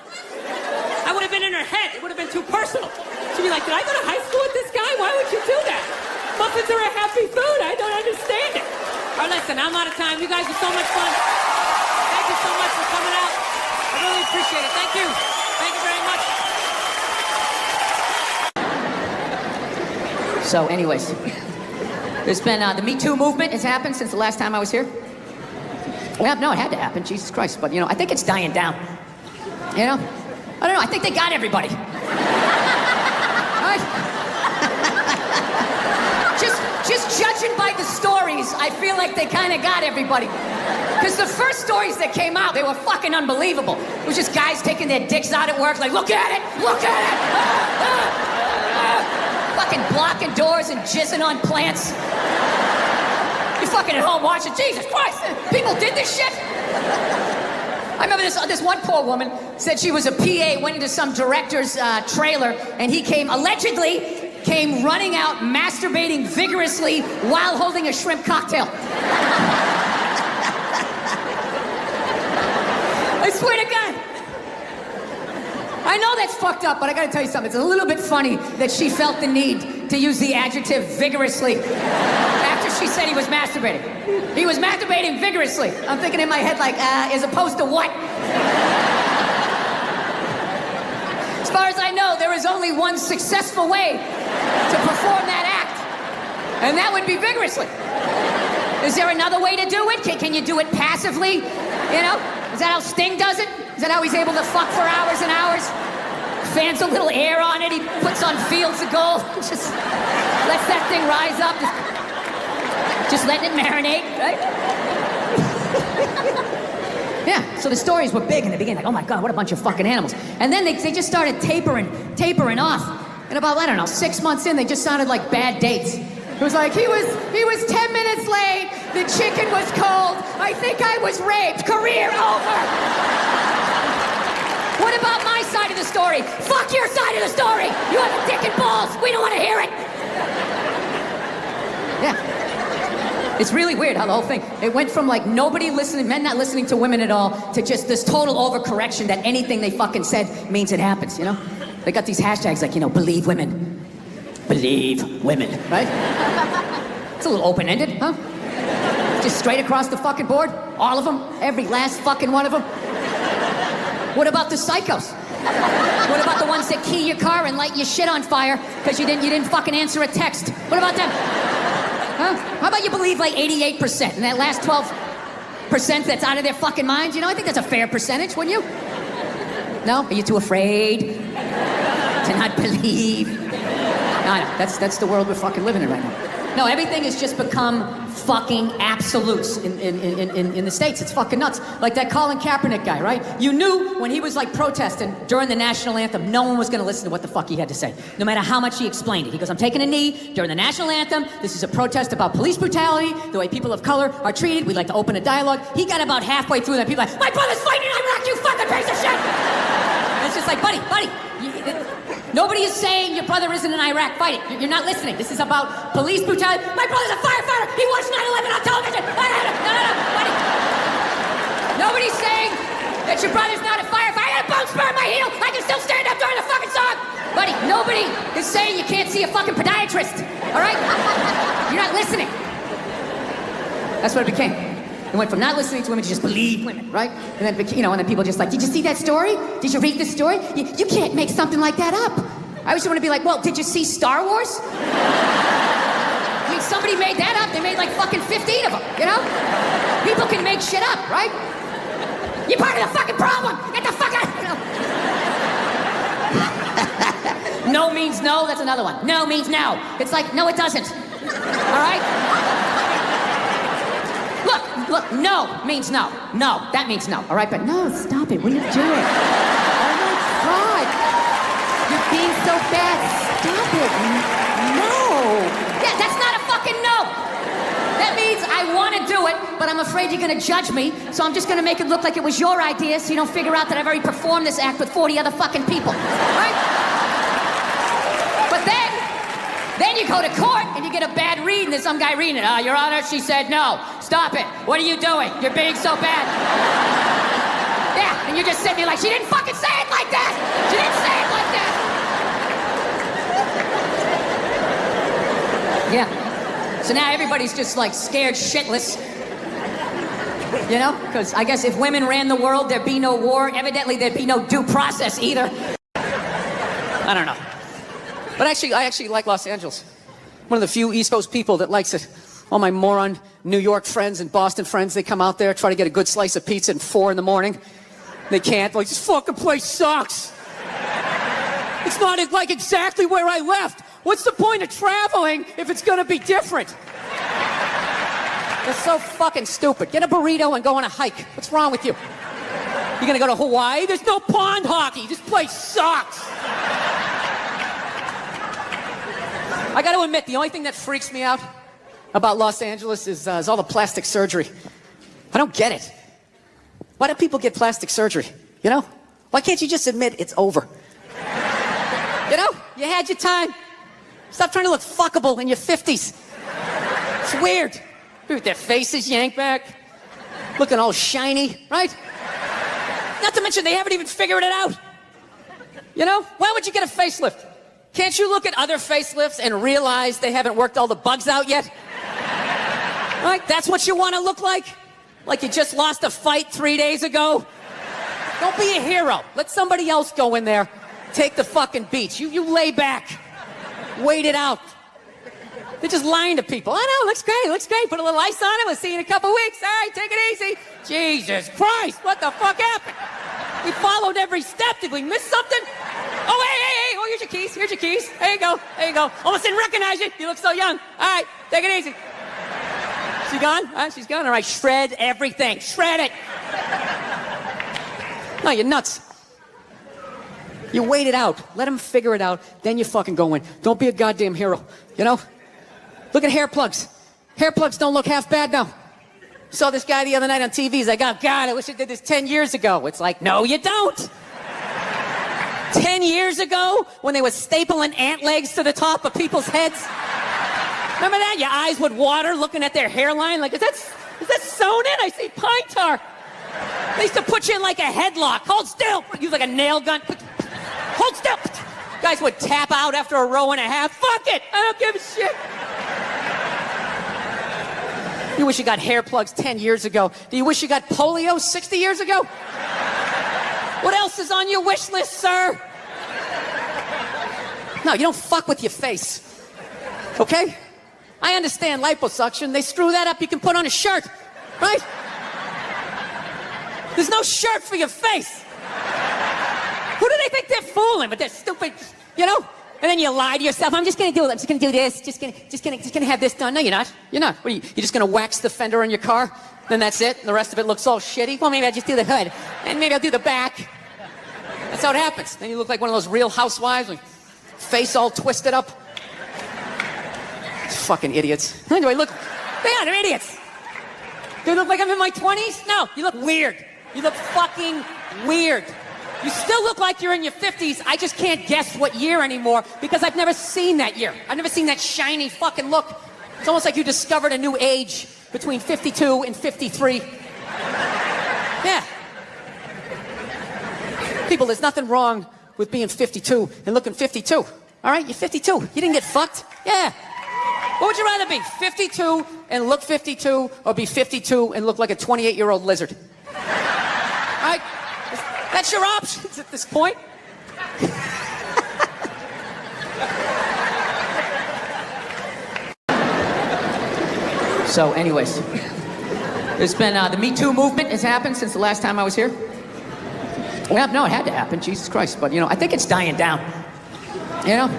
S13: I would have been in her head. It would have been too personal. She'd be like, did I go to high school with this guy? Why would you do that? Muffins are a happy food. I don't understand it. All right, listen, I'm out of time. You guys are so much fun. Thank you so much for coming out. I really appreciate it. Thank you. Thank you very much.
S3: So, anyways, there's been the Me Too movement has happened since the last time I was here. Well, no, it had to happen. Jesus Christ. But, you know, I think it's dying down. You know? I don't know. I think they got everybody. Right? Just judging by the stories, I feel like they kind of got everybody. Because the first stories that came out, they were fucking unbelievable. It was just guys taking their dicks out at work, like, look at it, look at it. Fucking blocking doors and jizzing on plants. You're fucking at home watching, Jesus Christ, people did this shit. I remember this one poor woman said she was a PA, went into some director's trailer, and he allegedly came running out, masturbating vigorously while holding a shrimp cocktail. I swear to God. I know that's fucked up, but I gotta tell you something. It's a little bit funny that she felt the need to use the adjective vigorously after she said he was masturbating. He was masturbating vigorously. I'm thinking in my head like, as opposed to what? As far as I know, there is only one successful way to perform that act, and that would be vigorously. Is there another way to do it? Can you do it passively? You know? Is that how Sting does it? Is that how he's able to fuck for hours and hours? Fans a little air on it, he puts on fields of gold, just lets that thing rise up, just letting it marinate, right? Yeah, so the stories were big in the beginning, like, oh my God, what a bunch of fucking animals. And then they just started tapering off. And about, I don't know, 6 months in, they just sounded like bad dates. It was like, he was 10 minutes late, the chicken was cold, I think I was raped, career over. What about my side of the story? Fuck your side of the story! You have a dick and balls, we don't want to hear it! Yeah. It's really weird how the whole thing, it went from like nobody listening, men not listening to women at all, to just this total overcorrection that anything they fucking said means it happens, you know? They got these hashtags like, you know, believe women. Believe women, right? It's a little open-ended, huh? Just straight across the fucking board? All of them? Every last fucking one of them? What about the psychos? What about the ones that key your car and light your shit on fire because you didn't fucking answer a text? What about them? Huh? How about you believe like 88%, and that last 12% that's out of their fucking minds? You know, I think that's a fair percentage, wouldn't you? No? Are you too afraid to not believe? No, that's the world we're fucking living in right now. No, everything has just become fucking absolutes in the States. It's fucking nuts. Like that Colin Kaepernick guy, right? You knew when he was like protesting during the national anthem, no one was gonna listen to what the fuck he had to say. No matter how much he explained it. He goes, I'm taking a knee during the national anthem. This is a protest about police brutality, the way people of color are treated. We'd like to open a dialogue. He got about halfway through that. People like, my brother's fighting in Iraq, you fucking piece of shit! And it's just like, buddy, nobody is saying your brother isn't in Iraq fighting. You're not listening. This is about police brutality. My brother's a firefighter. He watched 9/11 on television. No, buddy. Nobody's saying that your brother's not a firefighter. I got a bone spur in my heel. I can still stand up during the fucking song. Buddy, nobody is saying you can't see a fucking podiatrist. All right? You're not listening. That's what it became. It went from not listening to women to just believe women, right? And then, you know, and then people just like, did you see that story? Did you read this story? You can't make something like that up. I always want to be like, well, did you see Star Wars? I mean, somebody made that up. They made like fucking 15 of them, you know? People can make shit up, right? You're part of the fucking problem. Get the fuck out. You know? No means no. That's another one. No means no. It's like, no, it doesn't. All right? Look, no means no. No, that means no. All right, but no, stop it. What are you doing? Oh my God. You're being so bad. Stop it. No. Yeah, that's not a fucking no. That means I want to do it, but I'm afraid you're going to judge me, so I'm just going to make it look like it was your idea so you don't figure out that I've already performed this act with 40 other fucking people. Right? But then you go to court and you get a bad read and there's some guy reading it. Your Honor, she said no. Stop it. What are you doing? You're being so bad. Yeah, and you're just sitting there like, she didn't fucking say it like that. She didn't say it like that. Yeah. So now everybody's just like scared shitless. You know? Because I guess if women ran the world, there'd be no war. Evidently, there'd be no due process either. I don't know. But I actually like Los Angeles. One of the few East Coast people that likes it. All my moron New York friends and Boston friends, they come out there, try to get a good slice of pizza at 4 a.m. They can't. Like, this fucking place sucks. It's not like exactly where I left. What's the point of traveling if it's gonna be different? They're so fucking stupid. Get a burrito and go on a hike. What's wrong with you? You gonna go to Hawaii? There's no pond hockey. This place sucks. I got to admit, the only thing that freaks me out about Los Angeles is all the plastic surgery. I don't get it. Why do people get plastic surgery? You know? Why can't you just admit it's over? You know? You had your time. Stop trying to look fuckable in your 50s. It's weird. With their faces yanked back, looking all shiny, right? Not to mention they haven't even figured it out. You know? Why would you get a facelift? Can't you look at other facelifts and realize they haven't worked all the bugs out yet? Right? That's what you want to look like? Like you just lost a fight 3 days ago? Don't be a hero. Let somebody else go in there. Take the fucking beats. You lay back. Wait it out. They're just lying to people. I know, looks great. Put a little ice on it. We'll see you in a couple weeks. All right, take it easy. Jesus Christ, what the fuck happened? We followed every step. Did we miss something? Oh, hey. Oh, here's your keys. There you go. Almost didn't recognize you. You look so young. All right, take it easy. She gone? She's gone. All right, shred everything. Shred it. No, you're nuts. You wait it out. Let them figure it out. Then you fucking go in. Don't be a goddamn hero. You know? Look at hair plugs. Hair plugs don't look half bad now. Saw this guy the other night on TV. He's like, oh, God, I wish I did this 10 years ago. It's like, no, you don't. 10 years ago, when they were stapling ant legs to the top of people's heads? Remember that? Your eyes would water looking at their hairline. Like, is that sewn in? I see pine tar. They used to put you in like a headlock. Hold still. Use like a nail gun. Hold still. Guys would tap out after a row and a half. Fuck it. I don't give a shit. You wish you got hair plugs 10 years ago. Do you wish you got polio 60 years ago? What else is on your wish list, sir? No, you don't fuck with your face. Okay? I understand liposuction. They screw that up. You can put on a shirt. Right? There's no shirt for your face. Who do they think they're fooling with their stupid, you know? And then you lie to yourself. I'm just gonna do it. I'm just gonna do this. Just gonna have this done. No, you're not. You're not. What are you just gonna wax the fender on your car? Then that's it? And the rest of it looks all shitty? Well, maybe I'll just do the hood. And maybe I'll do the back. That's how it happens. Then you look like one of those Real Housewives, like face all twisted up. Fucking idiots. Anyway, look. They're idiots. Do I look like I'm in my 20s? No, you look weird. You look fucking weird. You still look like you're in your 50s. I just can't guess what year anymore because I've never seen that year. I've never seen that shiny fucking look. It's almost like you discovered a new age between 52 and 53. Yeah. People, there's nothing wrong with being 52 and looking 52. All right? You're 52. You didn't get fucked. Yeah. What would you rather be, 52 and look 52, or be 52 and look like a 28-year-old lizard? Right? That's your options at this point. So, anyways, there's been the Me Too movement has happened since the last time I was here. Well, no, it had to happen, Jesus Christ. But, you know, I think it's dying down. You know?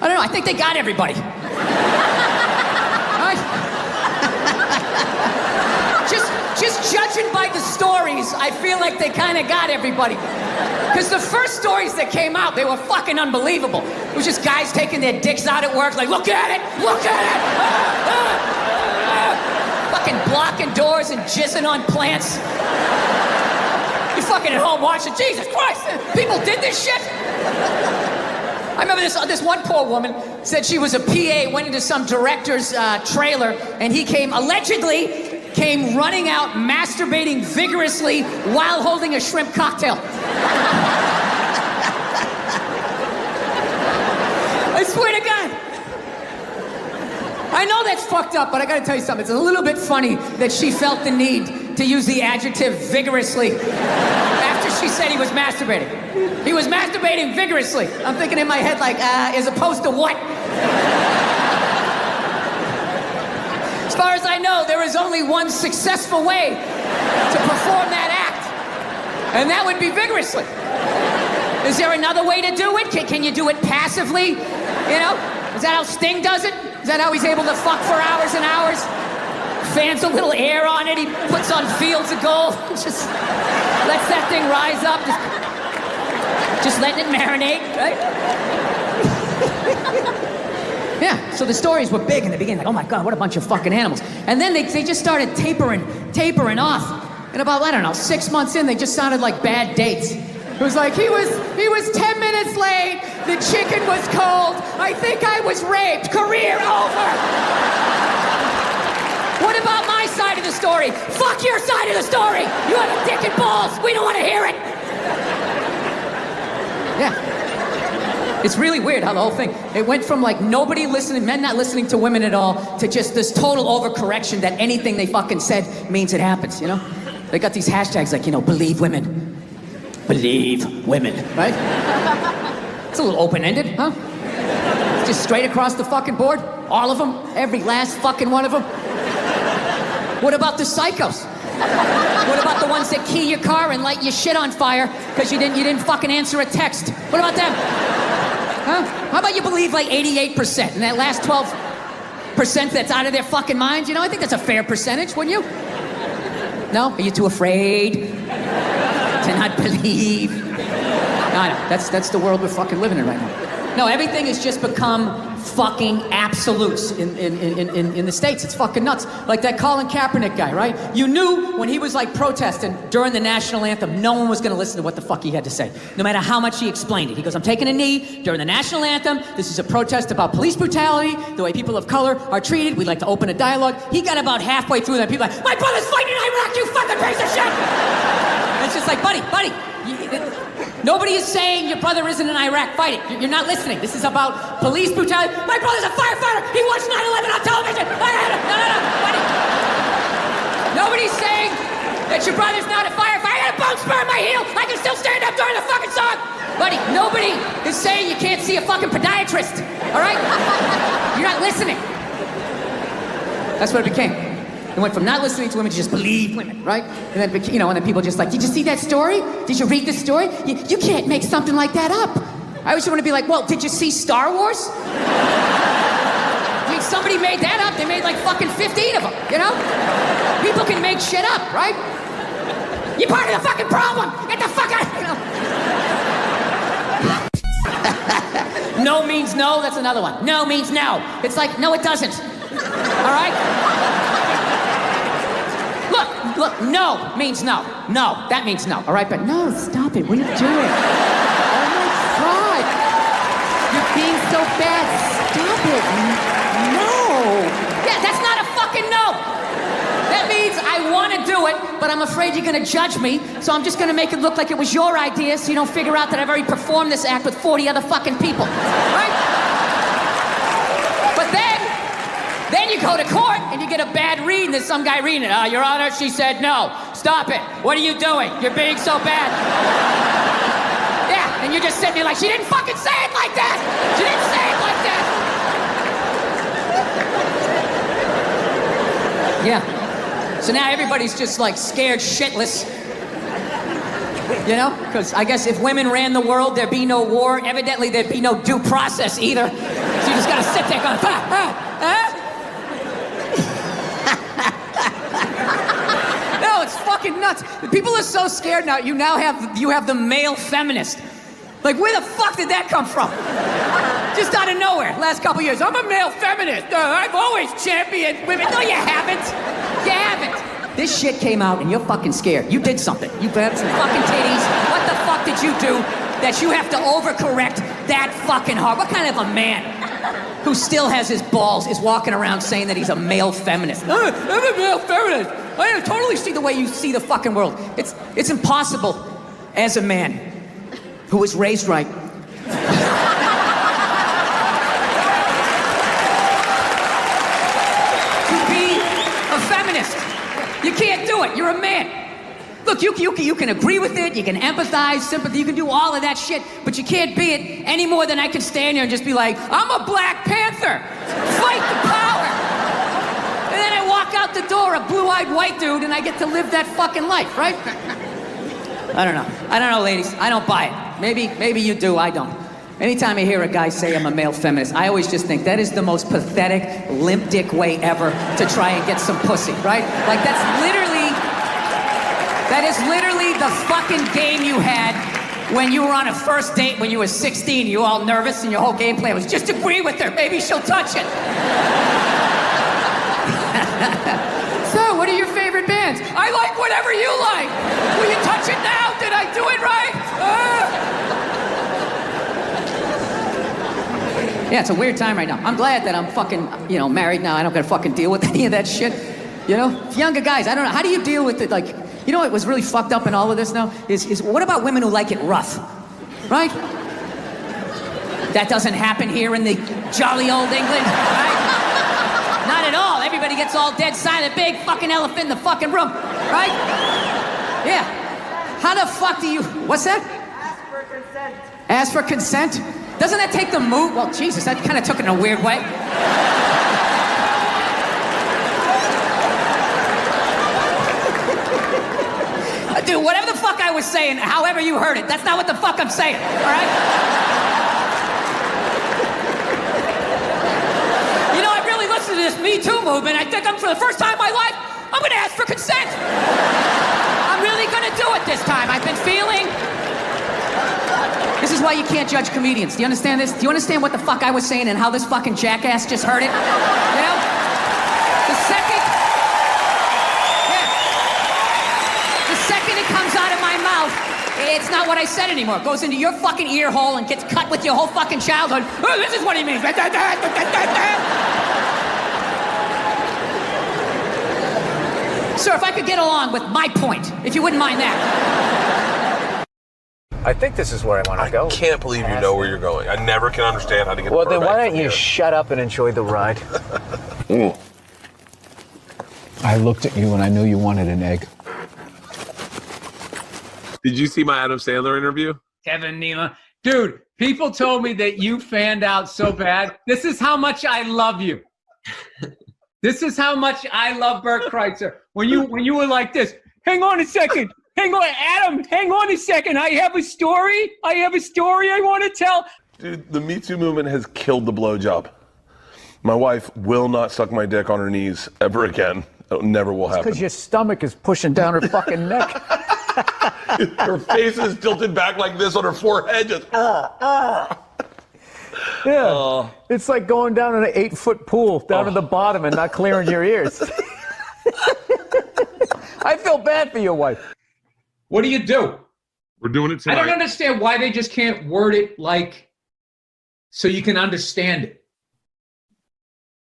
S3: I don't know, I think they got everybody. Right? Just judging by the stories, I feel like they kind of got everybody. Because the first stories that came out, they were fucking unbelievable. It was just guys taking their dicks out at work, like, look at it, look at it! Fucking blocking doors and jizzing on plants. You're fucking at home watching, Jesus Christ, people did this shit? I remember this one poor woman said she was a PA, went into some director's trailer, and he allegedly came running out, masturbating vigorously while holding a shrimp cocktail. I swear to God. I know that's fucked up, but I gotta tell you something. It's a little bit funny that she felt the need to use the adjective vigorously after she said he was masturbating. He was masturbating vigorously. I'm thinking in my head like, as opposed to what? As far as I know, there is only one successful way to perform that act, and that would be vigorously. Is there another way to do it? Can you do it passively? You know? Is that how Sting does it? Is that how he's able to fuck for hours and hours? Fans a little air on it, he puts on fields of gold, just lets that thing rise up, just letting it marinate, right? Yeah, so the stories were big in the beginning, like, oh my God, what a bunch of fucking animals. And then they just started tapering off. And about, I don't know, 6 months in, they just sounded like bad dates. It was like, he was 10 minutes late, the chicken was cold, I think I was raped, career over. What about my side of the story? Fuck your side of the story! You have a dick and balls, we don't want to hear it! Yeah. It's really weird how the whole thing, it went from like nobody listening, men not listening to women at all, to just this total overcorrection that anything they fucking said means it happens, you know? They got these hashtags like, you know, believe women. Believe women, right? It's a little open-ended, huh? Just straight across the fucking board? All of them? Every last fucking one of them? What about the psychos? What about the ones that key your car and light your shit on fire because you didn't fucking answer a text? What about them? Huh? How about you believe like 88%, and that last 12% that's out of their fucking minds? You know, I think that's a fair percentage, wouldn't you? No? Are you too afraid to not believe? No, that's the world we're fucking living in right now. No, everything has just become fucking absolutes in the States. It's fucking nuts. Like that Colin Kaepernick guy, right? You knew when he was like protesting during the national anthem, no one was gonna listen to what the fuck he had to say. No matter how much he explained it. He goes, I'm taking a knee during the national anthem. This is a protest about police brutality, the way people of color are treated. We'd like to open a dialogue. He got about halfway through that. People are like, my brother's fighting in Iraq, you fucking piece of shit! And it's just like, buddy, nobody is saying your brother isn't in Iraq fighting. You're not listening. This is about police brutality. My brother's a firefighter. He watched 9/11 on television. No, buddy. Nobody's saying that your brother's not a firefighter. I got a bone spur in my heel. I can still stand up during the fucking song. Buddy, nobody is saying you can't see a fucking podiatrist. All right? You're not listening. That's what it became. It went from not listening to women to just believe women, right? And then, you know, and then people just like, did you see that story? Did you read the story? You can't make something like that up. I always want to be like, well, did you see Star Wars? I mean, somebody made that up. They made like fucking 15 of them, you know? People can make shit up, right? You're part of the fucking problem. Get the fuck out, you know? No means no, that's another one. No means no. It's like, no, it doesn't. All right? Look, no means no. No, that means no, all right? But no, stop it. What are you doing? Oh my God. You're being so bad. Stop it. No. Yeah, that's not a fucking no. That means I want to do it, but I'm afraid you're going to judge me, so I'm just going to make it look like it was your idea so you don't figure out that I've already performed this act with 40 other fucking people, right? But then, go to court and you get a bad read and there's some guy reading it. Your Honor, she said no. Stop it. What are you doing? You're being so bad. Yeah, and you're just sitting there like, she didn't fucking say it like that. She didn't say it like that. Yeah. So now everybody's just like scared shitless. You know? Because I guess if women ran the world, there'd be no war. Evidently, there'd be no due process either. So you just gotta sit there going, No, it's fucking nuts. People are so scared now. You have the male feminist. Like, where the fuck did that come from? Just out of nowhere. Last couple years, I'm a male feminist. I've always championed women. No, you haven't. You haven't. This shit came out and you're fucking scared. You did something. You had some fucking titties. What the fuck did you do that you have to overcorrect that fucking hard? What kind of a man who still has his balls is walking around saying that he's a male feminist? I'm a male feminist. I totally see the way you see the fucking world. It's impossible as a man who was raised right. To be a feminist. You can't do it. You're a man. Look, you can agree with it. You can empathize, sympathy. You can do all of that shit. But you can't be it any more than I can stand here and just be like, I'm a Black Panther. Fight the power. And then I walk out the door, a blue-eyed white dude, and I get to live that fucking life, right? I don't know, ladies. I don't buy it. Maybe you do. I don't. Anytime I hear a guy say I'm a male feminist, I always just think that is the most pathetic, limp dick way ever to try and get some pussy, right? Like, that is literally the fucking game you had when you were on a first date when you were 16. You were all nervous and your whole game plan was just agree with her. Maybe she'll touch it. So, what are your favorite bands? I like whatever you like. Will you touch it now? Did I do it right? Yeah, it's a weird time right now. I'm glad that I'm fucking, married now. I don't gotta fucking deal with any of that shit. You know? Younger guys, I don't know. How do you deal with it? Like, you know what was really fucked up in all of this now? Is what about women who like it rough? Right? That doesn't happen here in the jolly old England, right? Not at all. Everybody gets all dead silent. Big fucking elephant in the fucking room, right? Yeah. How the fuck do you... What's that?
S12: Ask for consent.
S3: Ask for consent? Doesn't that take the mood? Well, Jesus, that kind of took it in a weird way. Dude, whatever the fuck I was saying, however you heard it, that's not what the fuck I'm saying, all right? You know, I really listened to this Me Too movement. I think for the first time in my life, I'm gonna ask for consent. I'm really gonna do it this time. I've been feeling... This is why you can't judge comedians. Do you understand this? Do you understand what the fuck I was saying and how this fucking jackass just heard it? You know? The second it comes out of my mouth, it's not what I said anymore. It goes into your fucking ear hole and gets cut with your whole fucking childhood. Oh, this is what he means. Sir, if I could get along with my point, if you wouldn't mind that.
S14: I think this is where I want to go.
S15: I can't believe you know where you're going. I never can understand how to get
S14: Well,
S15: the
S14: then
S15: Burbank
S14: why don't
S15: from
S14: you
S15: here.
S14: shut up and enjoy the ride? I looked at you and I knew you wanted an egg.
S15: Did you see my Adam Sandler interview?
S9: Kevin Nealon. Dude, people told me that you fanned out so bad. This is how much I love you. This is how much I love Bert Kreitzer. When you were like this, hang on a second. Hang on, Adam, hang on a second. I have a story I want to tell.
S15: Dude, the Me Too movement has killed the blowjob. My wife will not suck my dick on her knees ever again. It never will happen.
S14: Because your stomach is pushing down her fucking neck.
S15: Her face is tilted back like this on her forehead, just
S14: Yeah, it's like going down in an 8-foot pool down to the bottom and not clearing your ears. I feel bad for your wife.
S9: What do you do?
S15: We're doing it tonight.
S9: I don't understand why they just can't word it like so you can understand it.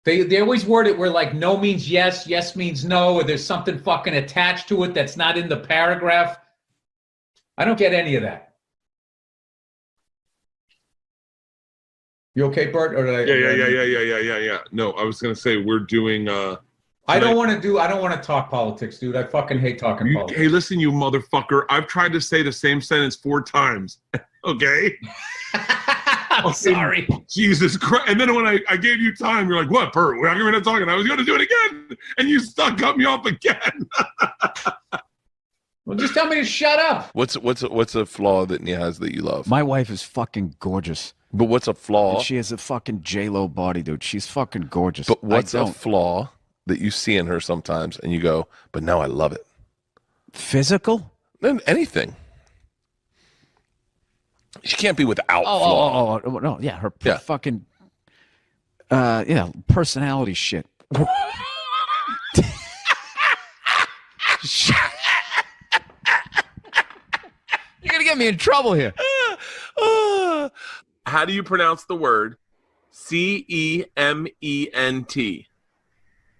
S9: They always word it where like no means yes, yes means no, or there's something fucking attached to it that's not in the paragraph. I don't get any of that. You okay, Bert? Or did I?
S15: Yeah. No, I was gonna say we're doing.
S9: I don't want to talk politics, dude. I fucking hate talking politics.
S15: Hey, listen, you motherfucker! I've tried to say the same sentence 4 times. Okay.
S9: I'm sorry.
S15: Jesus Christ! And then when I gave you time, you're like, "What, Bert? We're not talking." I was going to do it again, and you cut me off again.
S9: Well, just tell me to shut up.
S15: What's a flaw that Nia has that you love?
S8: My wife is fucking gorgeous.
S15: But what's a flaw?
S8: And she has a fucking J-Lo body, dude. She's fucking gorgeous.
S15: But what's a flaw that you see in her sometimes and you go, but now I love it?
S8: Physical?
S15: Anything. She can't be without flaw.
S8: Oh, no, yeah, her fucking, personality shit. You're gonna get me in trouble here.
S15: How do you pronounce the word cement?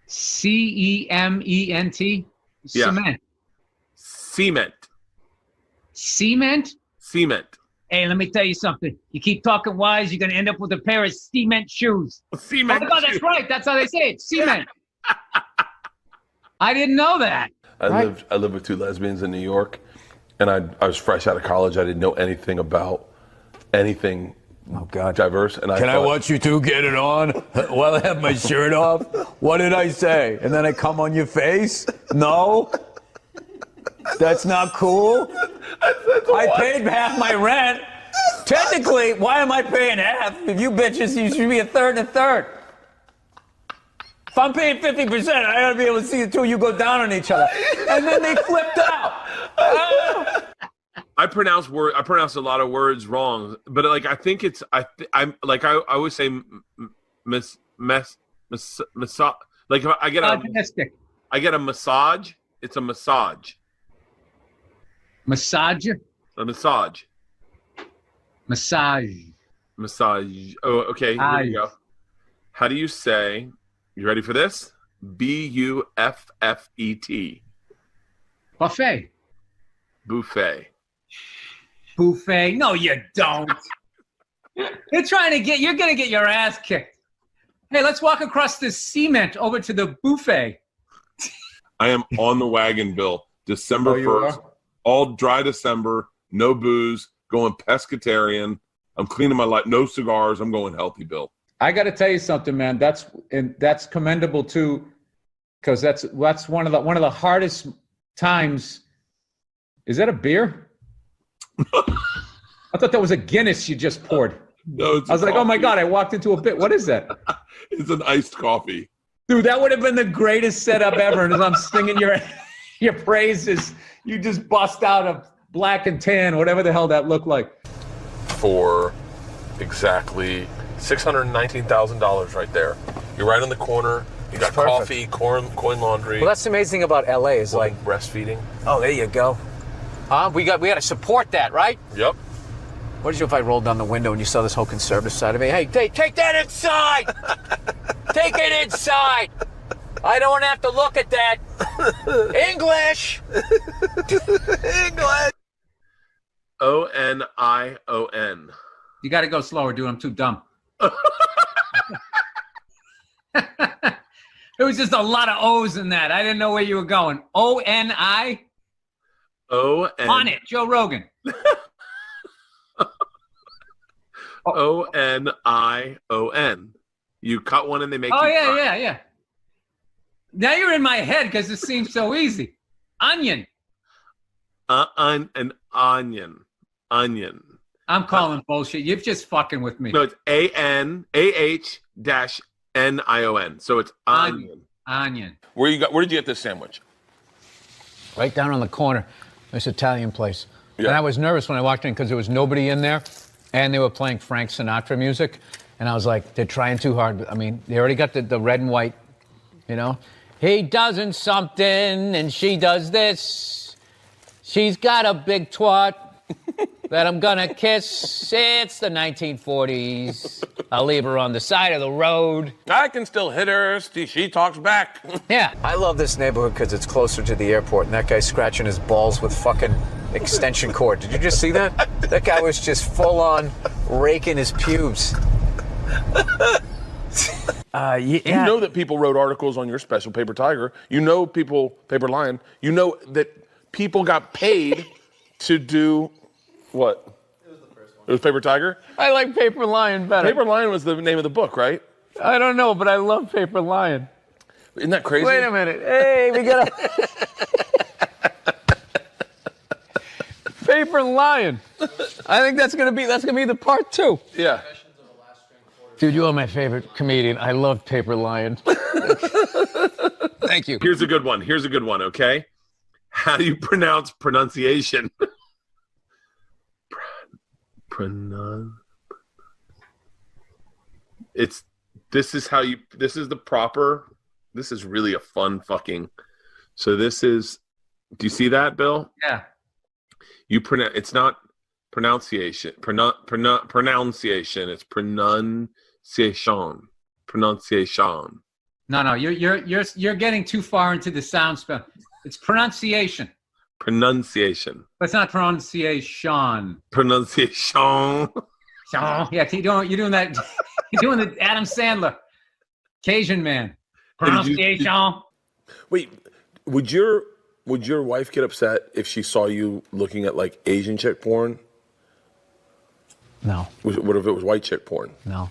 S9: Cement?
S15: Yeah.
S9: Cement.
S15: Cement.
S9: Cement?
S15: Cement.
S9: Hey, let me tell you something. You keep talking wise, you're going to end up with a pair of cement shoes.
S15: Cement
S9: oh, that's right. That's how they say it. Cement. I didn't know that.
S15: I lived with 2 lesbians in New York, and I was fresh out of college. I didn't know anything about anything diverse. And
S14: Can I watch you 2 get it on while I have my shirt off? What did I say? And then I come on your face? No? That's not cool? I paid half my rent. Technically, why am I paying half? If you bitches, you should be a third and a third. If I'm paying 50%, I gotta be able to see the 2 of you go down on each other. And then they flipped out.
S15: I pronounce a lot of words wrong, but like I think it's I always say massage. Like if I get a massage. It's a massage.
S9: Massage?
S15: A massage.
S9: Massage.
S15: Massage. Oh, okay. Here we go. How do you say? You ready for this? Buffet.
S9: Buffet.
S15: Buffet.
S9: Buffet. No, you don't. You're going to get your ass kicked. Hey, let's walk across this cement over to the buffet.
S15: I am on the wagon, Bill. December 1st. All dry December. No booze. Going pescatarian. I'm cleaning my life. No cigars. I'm going healthy, Bill.
S9: I got to tell you something, man. That's commendable too, because that's one of the hardest times. Is that a beer? I thought that was a Guinness you just poured.
S15: No, it's
S9: I was like, oh my God, I walked into a bit. What is that?
S15: It's an iced coffee.
S9: Dude, that would have been the greatest setup ever. And as I'm singing your praises, you just bust out a black and tan, whatever the hell that looked like.
S15: For exactly $619,000 right there. You're right in the corner. You got coffee, coin laundry.
S8: Well, that's the amazing thing about LA is like
S15: breastfeeding.
S8: Oh, there you go. We got to support that, right?
S15: Yep.
S8: What did you if I rolled down the window and you saw this whole conservative side of me? Hey, take that inside. Take it inside. I don't have to look at that. English.
S15: English. ONION.
S9: You got to go slower, dude. I'm too dumb. There was just a lot of O's in that. I didn't know where you were going. ONI. On it, Joe Rogan.
S15: ONION. You cut one and they make you cry.
S9: Yeah. Now you're in my head because it seems so easy. Onion.
S15: An onion.
S9: I'm calling bullshit. You're just fucking with me.
S15: No, it's ANAH-NION. So it's onion.
S9: Onion.
S15: Where did you get this sandwich?
S8: Right down on the corner. This Italian place. Yeah. And I was nervous when I walked in because there was nobody in there and they were playing Frank Sinatra music. And I was like, they're trying too hard. I mean, they already got the red and white, you know? He doesn't something and she does this. She's got a big twat that I'm gonna kiss. It's the 1940s. I'll leave her on the side of the road.
S15: I can still hit her. She talks back.
S8: Yeah. I love this neighborhood because it's closer to the airport, and that guy's scratching his balls with fucking extension cord. Did you just see that? That guy was just full on raking his pubes.
S16: You know that people wrote articles on your special, Paper Tiger. You know Paper Lion. You know that people got paid to do what? It was Paper Tiger?
S9: I like Paper Lion better.
S16: Paper Lion was the name of the book, right?
S9: I don't know, but I love Paper Lion.
S16: Isn't that crazy?
S9: Wait a minute. Hey, we got a Paper Lion. I think that's gonna be the part 2.
S16: Yeah.
S9: Dude, you are my favorite comedian. I love Paper Lion. Thank you.
S15: Here's a good one, okay? How do you pronounce pronunciation? This is really a fun fucking. So this is, do you see that, Bill?
S2: Yeah.
S15: It's not pronunciation, pronunciation, it's pronunciation.
S2: No, you're getting too far into the sound spell. It's pronunciation.
S15: Pronunciation.
S2: But it's not pronunciation.
S15: Pronunciation.
S2: Yeah, you're doing that. You're doing the Adam Sandler, Cajun man. Pronunciation.
S16: Wait, would your wife get upset if she saw you looking at like Asian chick porn?
S9: No.
S16: What if it was white chick porn?
S9: No.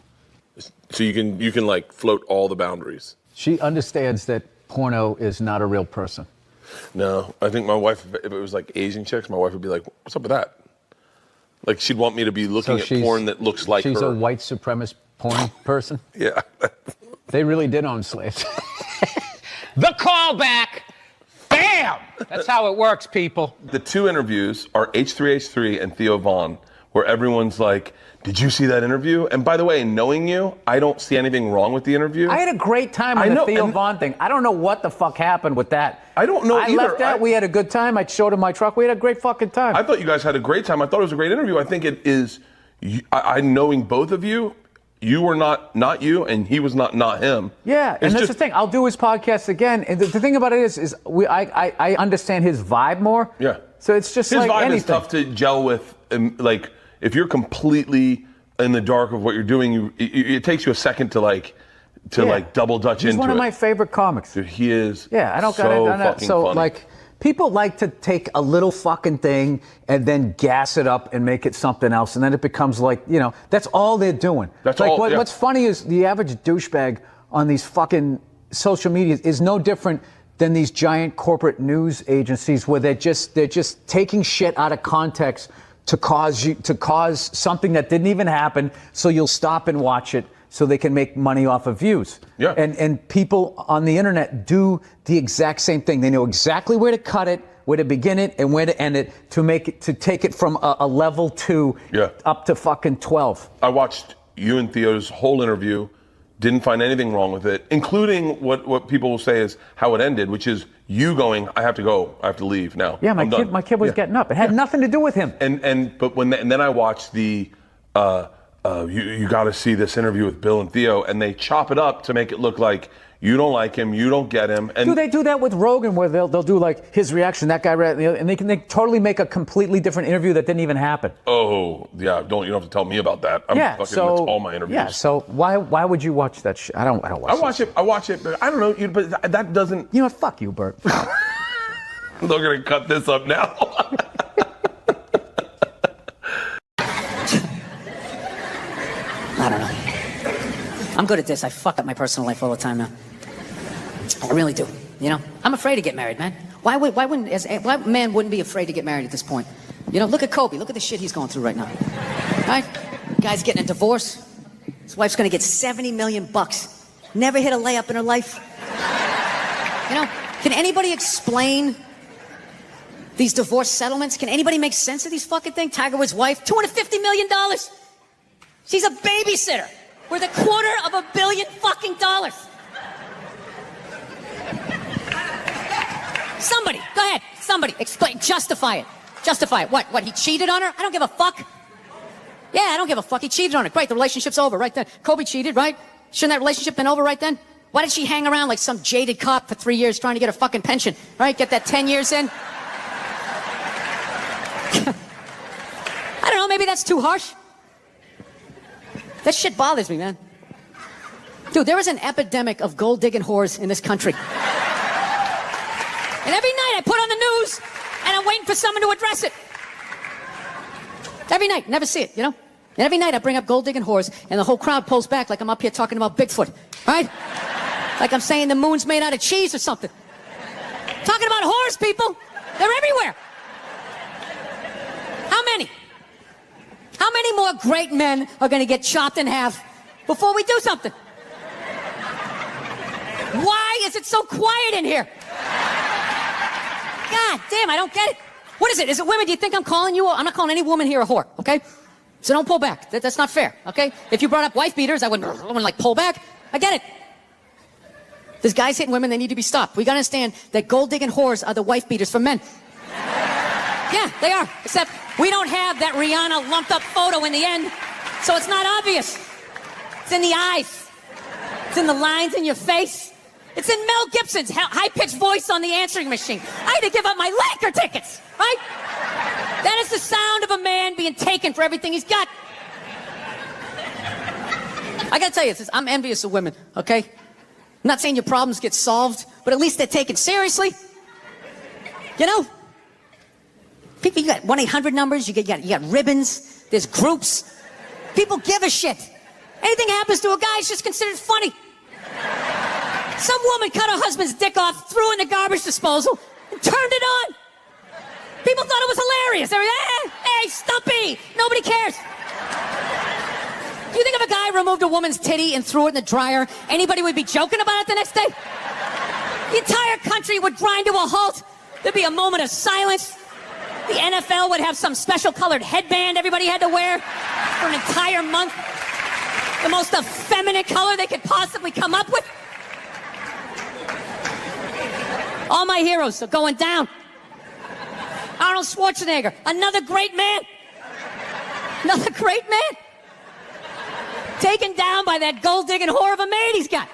S16: So you can like float all the boundaries.
S9: She understands that porno is not a real person.
S16: No, I think my wife, if it was like Asian chicks, my wife would be like, "What's up with that?" Like she'd want me to be looking at porn that looks like
S9: she's
S16: her.
S9: a white supremacist porn person.
S16: Yeah.
S9: They really did own slaves.
S8: The callback. Bam! That's how it works, people.
S16: The 2 interviews are H3H3 and Theo Vaughn, where everyone's like, "Did you see that interview?" And by the way, knowing you, I don't see anything wrong with the interview.
S9: I had a great time on the Theo Vaughn thing. I don't know what the fuck happened with that.
S16: I don't know either.
S9: I left that. We had a good time. I showed him my truck. We had a great fucking time.
S16: I thought you guys had a great time. I thought it was a great interview. I think it is. I knowing both of you, you were not you, and he was not him.
S9: Yeah, and that's the thing. I'll do his podcast again. And the thing about it is I understand his vibe more.
S16: Yeah.
S9: So it's just
S16: his
S9: like
S16: vibe
S9: anything.
S16: is tough to gel with. Like if you're completely in the dark of what you're doing, it takes you a second to double dutch into it.
S9: He's one of my favorite comics.
S16: Dude, he is.
S9: Yeah, I don't got
S16: so
S9: it.
S16: fucking
S9: So
S16: funny.
S9: like, people like to take a little fucking thing and then gas it up and make it something else, and then it becomes like, that's all they're doing.
S16: That's
S9: like
S16: all.
S9: What's funny is the average douchebag on these fucking social media is no different than these giant corporate news agencies where they're just taking shit out of context to cause something that didn't even happen, so you'll stop and watch it so they can make money off of views.
S16: Yeah.
S9: And people on the internet do the exact same thing. They know exactly where to cut it, where to begin it, and where to end it to take it from a level 2 up to fucking 12.
S16: I watched you and Theo's whole interview. Didn't find anything wrong with it, including what people will say is how it ended, which is you going, "I have to go, I have to leave now."
S9: Yeah,
S16: I'm done."
S9: my kid was getting up. It had nothing to do with him.
S16: And then I watched the you got to see this interview with Bill and Theo, and they chop it up to make it look like you don't like him, you don't get him. And
S9: they do that with Rogan, where they'll do like his reaction, that guy, and they totally make a completely different interview that didn't even happen.
S16: Oh yeah, you don't have to tell me about that. That's all my interviews.
S9: Yeah, so why would you watch that shit? I don't watch it.
S16: I watch it, but I don't know. But that doesn't.
S9: You know what? Fuck you, Bert.
S16: They're gonna cut this up now.
S3: I don't know. I'm good at this. I fuck up my personal life all the time now. I really do. I'm afraid to get married, man. Why man wouldn't be afraid to get married at this point? Look at Kobe. Look at the shit he's going through right now. Right? Guy's getting a divorce. His wife's gonna get $70 million. Never hit a layup in her life. Can anybody explain these divorce settlements? Can anybody make sense of these fucking things? Tiger Woods' wife, $250 million. She's a babysitter worth $250 million fucking dollars. Somebody, go ahead. Somebody, explain, justify it. Justify it. What, he cheated on her? I don't give a fuck. Yeah, I don't give a fuck. He cheated on her. Great, the relationship's over right then. Kobe cheated, right? Shouldn't that relationship been over right then? Why did she hang around like some jaded cop for 3 years trying to get her fucking pension? Right? Get that 10 years in? I don't know, maybe that's too harsh. That shit bothers me, man. Dude, there is an epidemic of gold-digging whores in this country. And every night I put on the news, and I'm waiting for someone to address it. Every night, never see it, you know? And every night I bring up gold-digging whores, and the whole crowd pulls back like I'm up here talking about Bigfoot, right? Like I'm saying the moon's made out of cheese or something. Talking about whores, people. They're everywhere. How many? How many more great men are going to get chopped in half before we do something? Why is it so quiet in here? God damn, I don't get it. What is it? Is it women? Do you think I'm calling you? I'm not calling any woman here a whore, okay? So don't pull back. That's not fair, okay? If you brought up wife beaters, I wouldn't like pull back. I get it. There's guys hitting women, they need to be stopped. We gotta understand that gold-digging whores are the wife beaters for men. Yeah, they are. Except we don't have that Rihanna lumped up photo in the end, so it's not obvious. It's in the eyes. It's in the lines in your face. It's in Mel Gibson's high-pitched voice on the answering machine. I had to give up my Laker tickets, right? That is the sound of a man being taken for everything he's got. I gotta tell you, I'm envious of women, okay? I'm not saying your problems get solved, but at least they're taken seriously. You know? People, you got 1-800 numbers, you got ribbons, there's groups. People give a shit. Anything happens to a guy, it's just considered funny. Some woman cut her husband's dick off, threw it in the garbage disposal, and turned it on. People thought it was hilarious. They were, hey, Stumpy, nobody cares. You think if a guy removed a woman's titty and threw it in the dryer, anybody would be joking about it the next day? The entire country would grind to a halt. There'd be a moment of silence. The NFL would have some special colored headband everybody had to wear for an entire month. The most effeminate color they could possibly come up with. All my heroes are going down. Arnold Schwarzenegger, another great man. Another great man. Taken down by that gold-digging whore of a maid he's got.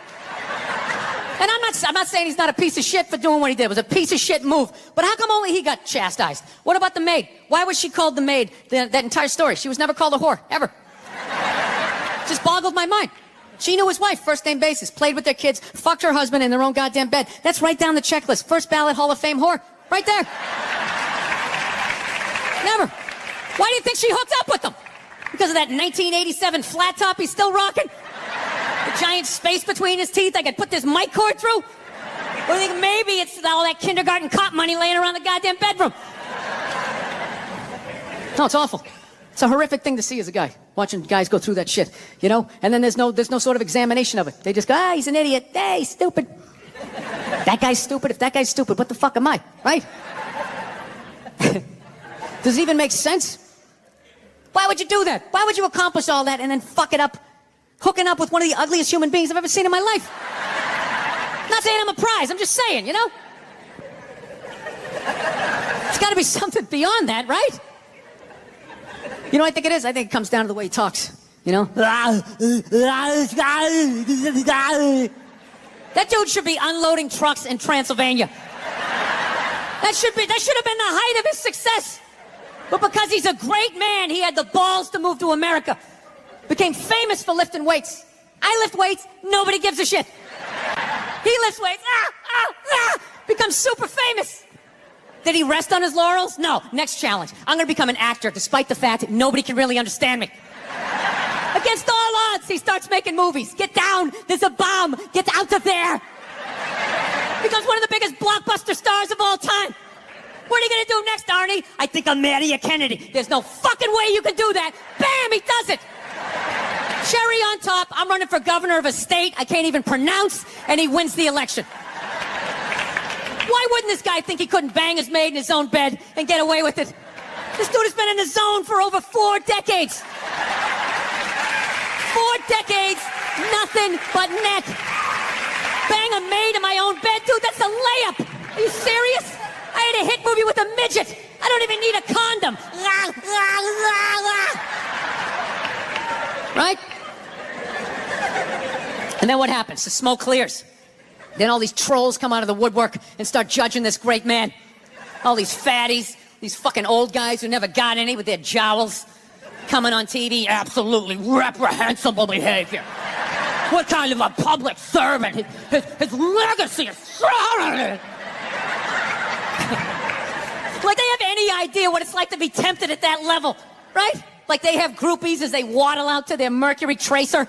S3: And I'm not saying he's not a piece of shit for doing what he did. It was a piece of shit move. But how come only he got chastised? What about the maid? Why was she called the maid that entire story? She was never called a whore, ever. Just boggled my mind. She knew his wife, first name basis, played with their kids, fucked her husband in their own goddamn bed. That's right down the checklist. First ballot Hall of Fame whore. Right there. Never. Why do you think she hooked up with him? Because of that 1987 flat top he's still rocking? The giant space between his teeth I could put this mic cord through? Or do you think maybe it's all that kindergarten cop money laying around the goddamn bedroom? No, it's awful. It's a horrific thing to see as a guy, watching guys go through that shit, you know? And then there's no sort of examination of it. They just go, he's an idiot. Hey, he's stupid. That guy's stupid. If that guy's stupid, what the fuck am I, right? Does it even make sense? Why would you do that? Why would you accomplish all that and then fuck it up, hooking up with one of the ugliest human beings I've ever seen in my life? Not saying I'm a prize, I'm just saying, you know? There's gotta be something beyond that, right? You know what I think it is? I think it comes down to the way he talks, you know? That dude should be unloading trucks in Transylvania. That should have been the height of his success. But because he's a great man, he had the balls to move to America. Became famous for lifting weights. I lift weights, nobody gives a shit. He lifts weights, becomes super famous. Did he rest on his laurels? No. Next challenge. I'm going to become an actor despite the fact that nobody can really understand me. Against all odds, he starts making movies. Get down, there's a bomb, get out of there. Becomes one of the biggest blockbuster stars of all time. What are you going to do next, Arnie? I think I'll marry a Kennedy. There's no fucking way you can do that. Bam, he does it. Cherry on top, I'm running for governor of a state I can't even pronounce, and he wins the election. Why wouldn't this guy think he couldn't bang his maid in his own bed and get away with it? This dude has been in the zone for over 4 decades. 4 decades, nothing but net. Bang a maid in my own bed? Dude, that's a layup. Are you serious? I had a hit movie with a midget. I don't even need a condom. Right? And then what happens? The smoke clears. Then all these trolls come out of the woodwork and start judging this great man. All these fatties, these fucking old guys who never got any with their jowls, coming on TV, absolutely reprehensible behavior.
S13: What kind of a public servant? His legacy is shrouded. Like they have any idea what it's like to be tempted at that level, right? Like they have groupies as they waddle out to their Mercury Tracer,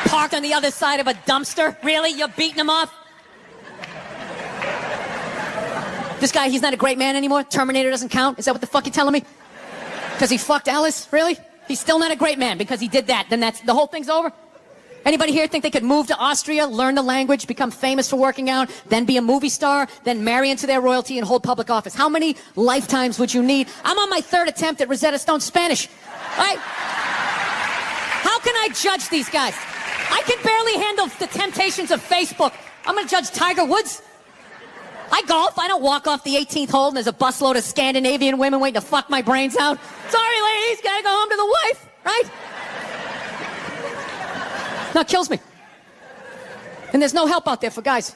S13: parked on the other side of a dumpster. Really? You're beating them off? This guy, he's not a great man anymore? Terminator doesn't count? Is that what the fuck you're telling me? Because he fucked Alice? Really? He's still not a great man because he did that. Then the whole thing's over? Anybody here think they could move to Austria, learn the language, become famous for working out, then be a movie star, then marry into their royalty and hold public office? How many lifetimes would you need? I'm on my 3rd attempt at Rosetta Stone Spanish. Right? How can I judge these guys? I can barely handle the temptations of Facebook. I'm going to judge Tiger Woods. I golf. I don't walk off the 18th hole and there's a busload of Scandinavian women waiting to fuck my brains out. Sorry, ladies, gotta go home to the wife, right? No, it kills me. And there's no help out there for guys.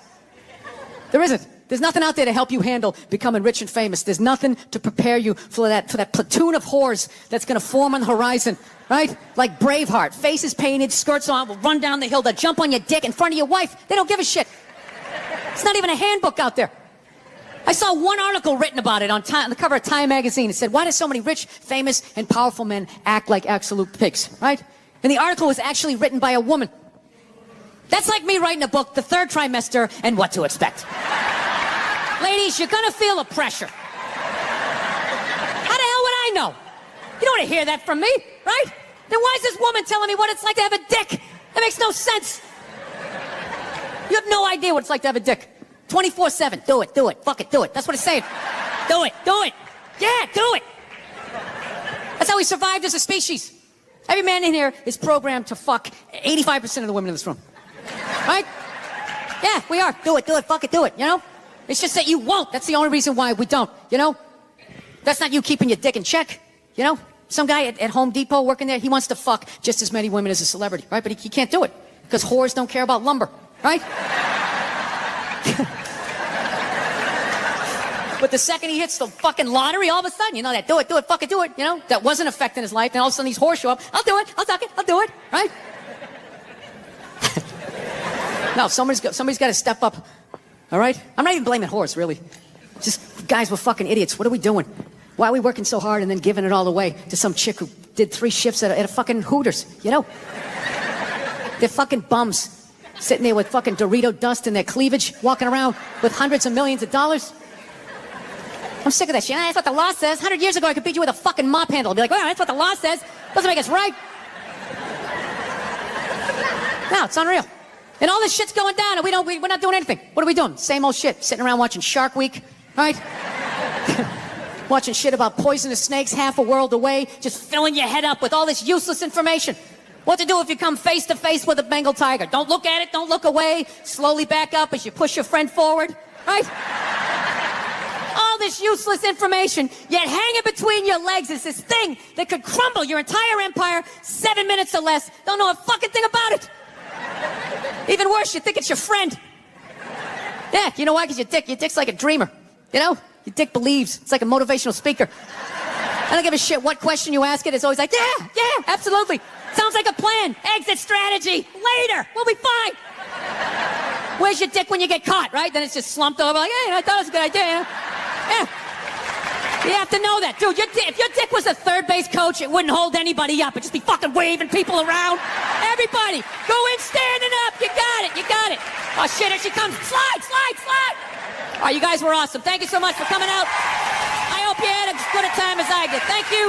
S13: There isn't. There's nothing out there to help you handle becoming rich and famous. There's nothing to prepare you for that platoon of whores that's going to form on the horizon, right? Like Braveheart, faces painted, skirts on, will run down the hill, they'll jump on your dick in front of your wife. They don't give a shit. It's not even a handbook out there. I saw one article written about it on the cover of Time magazine. It said, why do so many rich, famous, and powerful men act like absolute pigs, right? And the article was actually written by a woman. That's like me writing a book, The Third Trimester, and What to Expect. Ladies, you're gonna feel a pressure. How the hell would I know? You don't want to hear that from me, right? Then why is this woman telling me what it's like to have a dick? That makes no sense. You have no idea what it's like to have a dick. 24/7, do it, fuck it, do it. That's what it's saying. Do it. Yeah, do it. That's how we survived as a species. Every man in here is programmed to fuck 85% of the women in this room. Right? Yeah, we are. Do it, fuck it, do it, you know? It's just that you won't. That's the only reason why we don't, you know? That's not you keeping your dick in check, you know? Some guy at Home Depot working there, he wants to fuck just as many women as a celebrity, right? But he can't do it because whores don't care about lumber, right? But the second he hits the fucking lottery, all of a sudden, you know, that do it, fuck it, do it, you know? That wasn't affecting his life. Then all of a sudden these whores show up. I'll do it, I'll suck it, I'll do it, right? No, somebody's got to step up, all right? I'm not even blaming whores, really. Just guys, we're fucking idiots. What are we doing? Why are we working so hard and then giving it all away to some chick who did 3 shifts at a fucking Hooters, you know? They're fucking bums. Sitting there with fucking Dorito dust in their cleavage, walking around with hundreds of millions of dollars. I'm sick of that shit. That's what the law says. 100 years ago, I could beat you with a fucking mop handle. I'd be like, well, that's what the law says. Doesn't make us right. No, it's unreal. And all this shit's going down, and we're not doing anything. What are we doing? Same old shit. Sitting around watching Shark Week, right? Watching shit about poisonous snakes half a world away, just filling your head up with all this useless information. What to do if you come face to face with a Bengal tiger? Don't look at it, don't look away. Slowly back up as you push your friend forward, right? All this useless information, yet hanging between your legs is this thing that could crumble your entire empire 7 minutes or less. Don't know a fucking thing about it. Even worse, you think it's your friend. Yeah, you know why? Because your dick's like a dreamer. You know? Your dick believes. It's like a motivational speaker. I don't give a shit what question you ask it. It's always like, yeah, absolutely. Sounds like a plan. Exit strategy. Later. We'll be fine. Where's your dick when you get caught, right? Then it's just slumped over like, hey, I thought it was a good idea. You know? Yeah. You have to know that. Dude, if your dick was a third base coach, it wouldn't hold anybody up. It'd just be fucking waving people around. Everybody, go in standing up. You got it. Oh, shit, here she comes. Slide. All right, you guys were awesome. Thank you so much for coming out. I hope you had as good a time as I did. Thank you.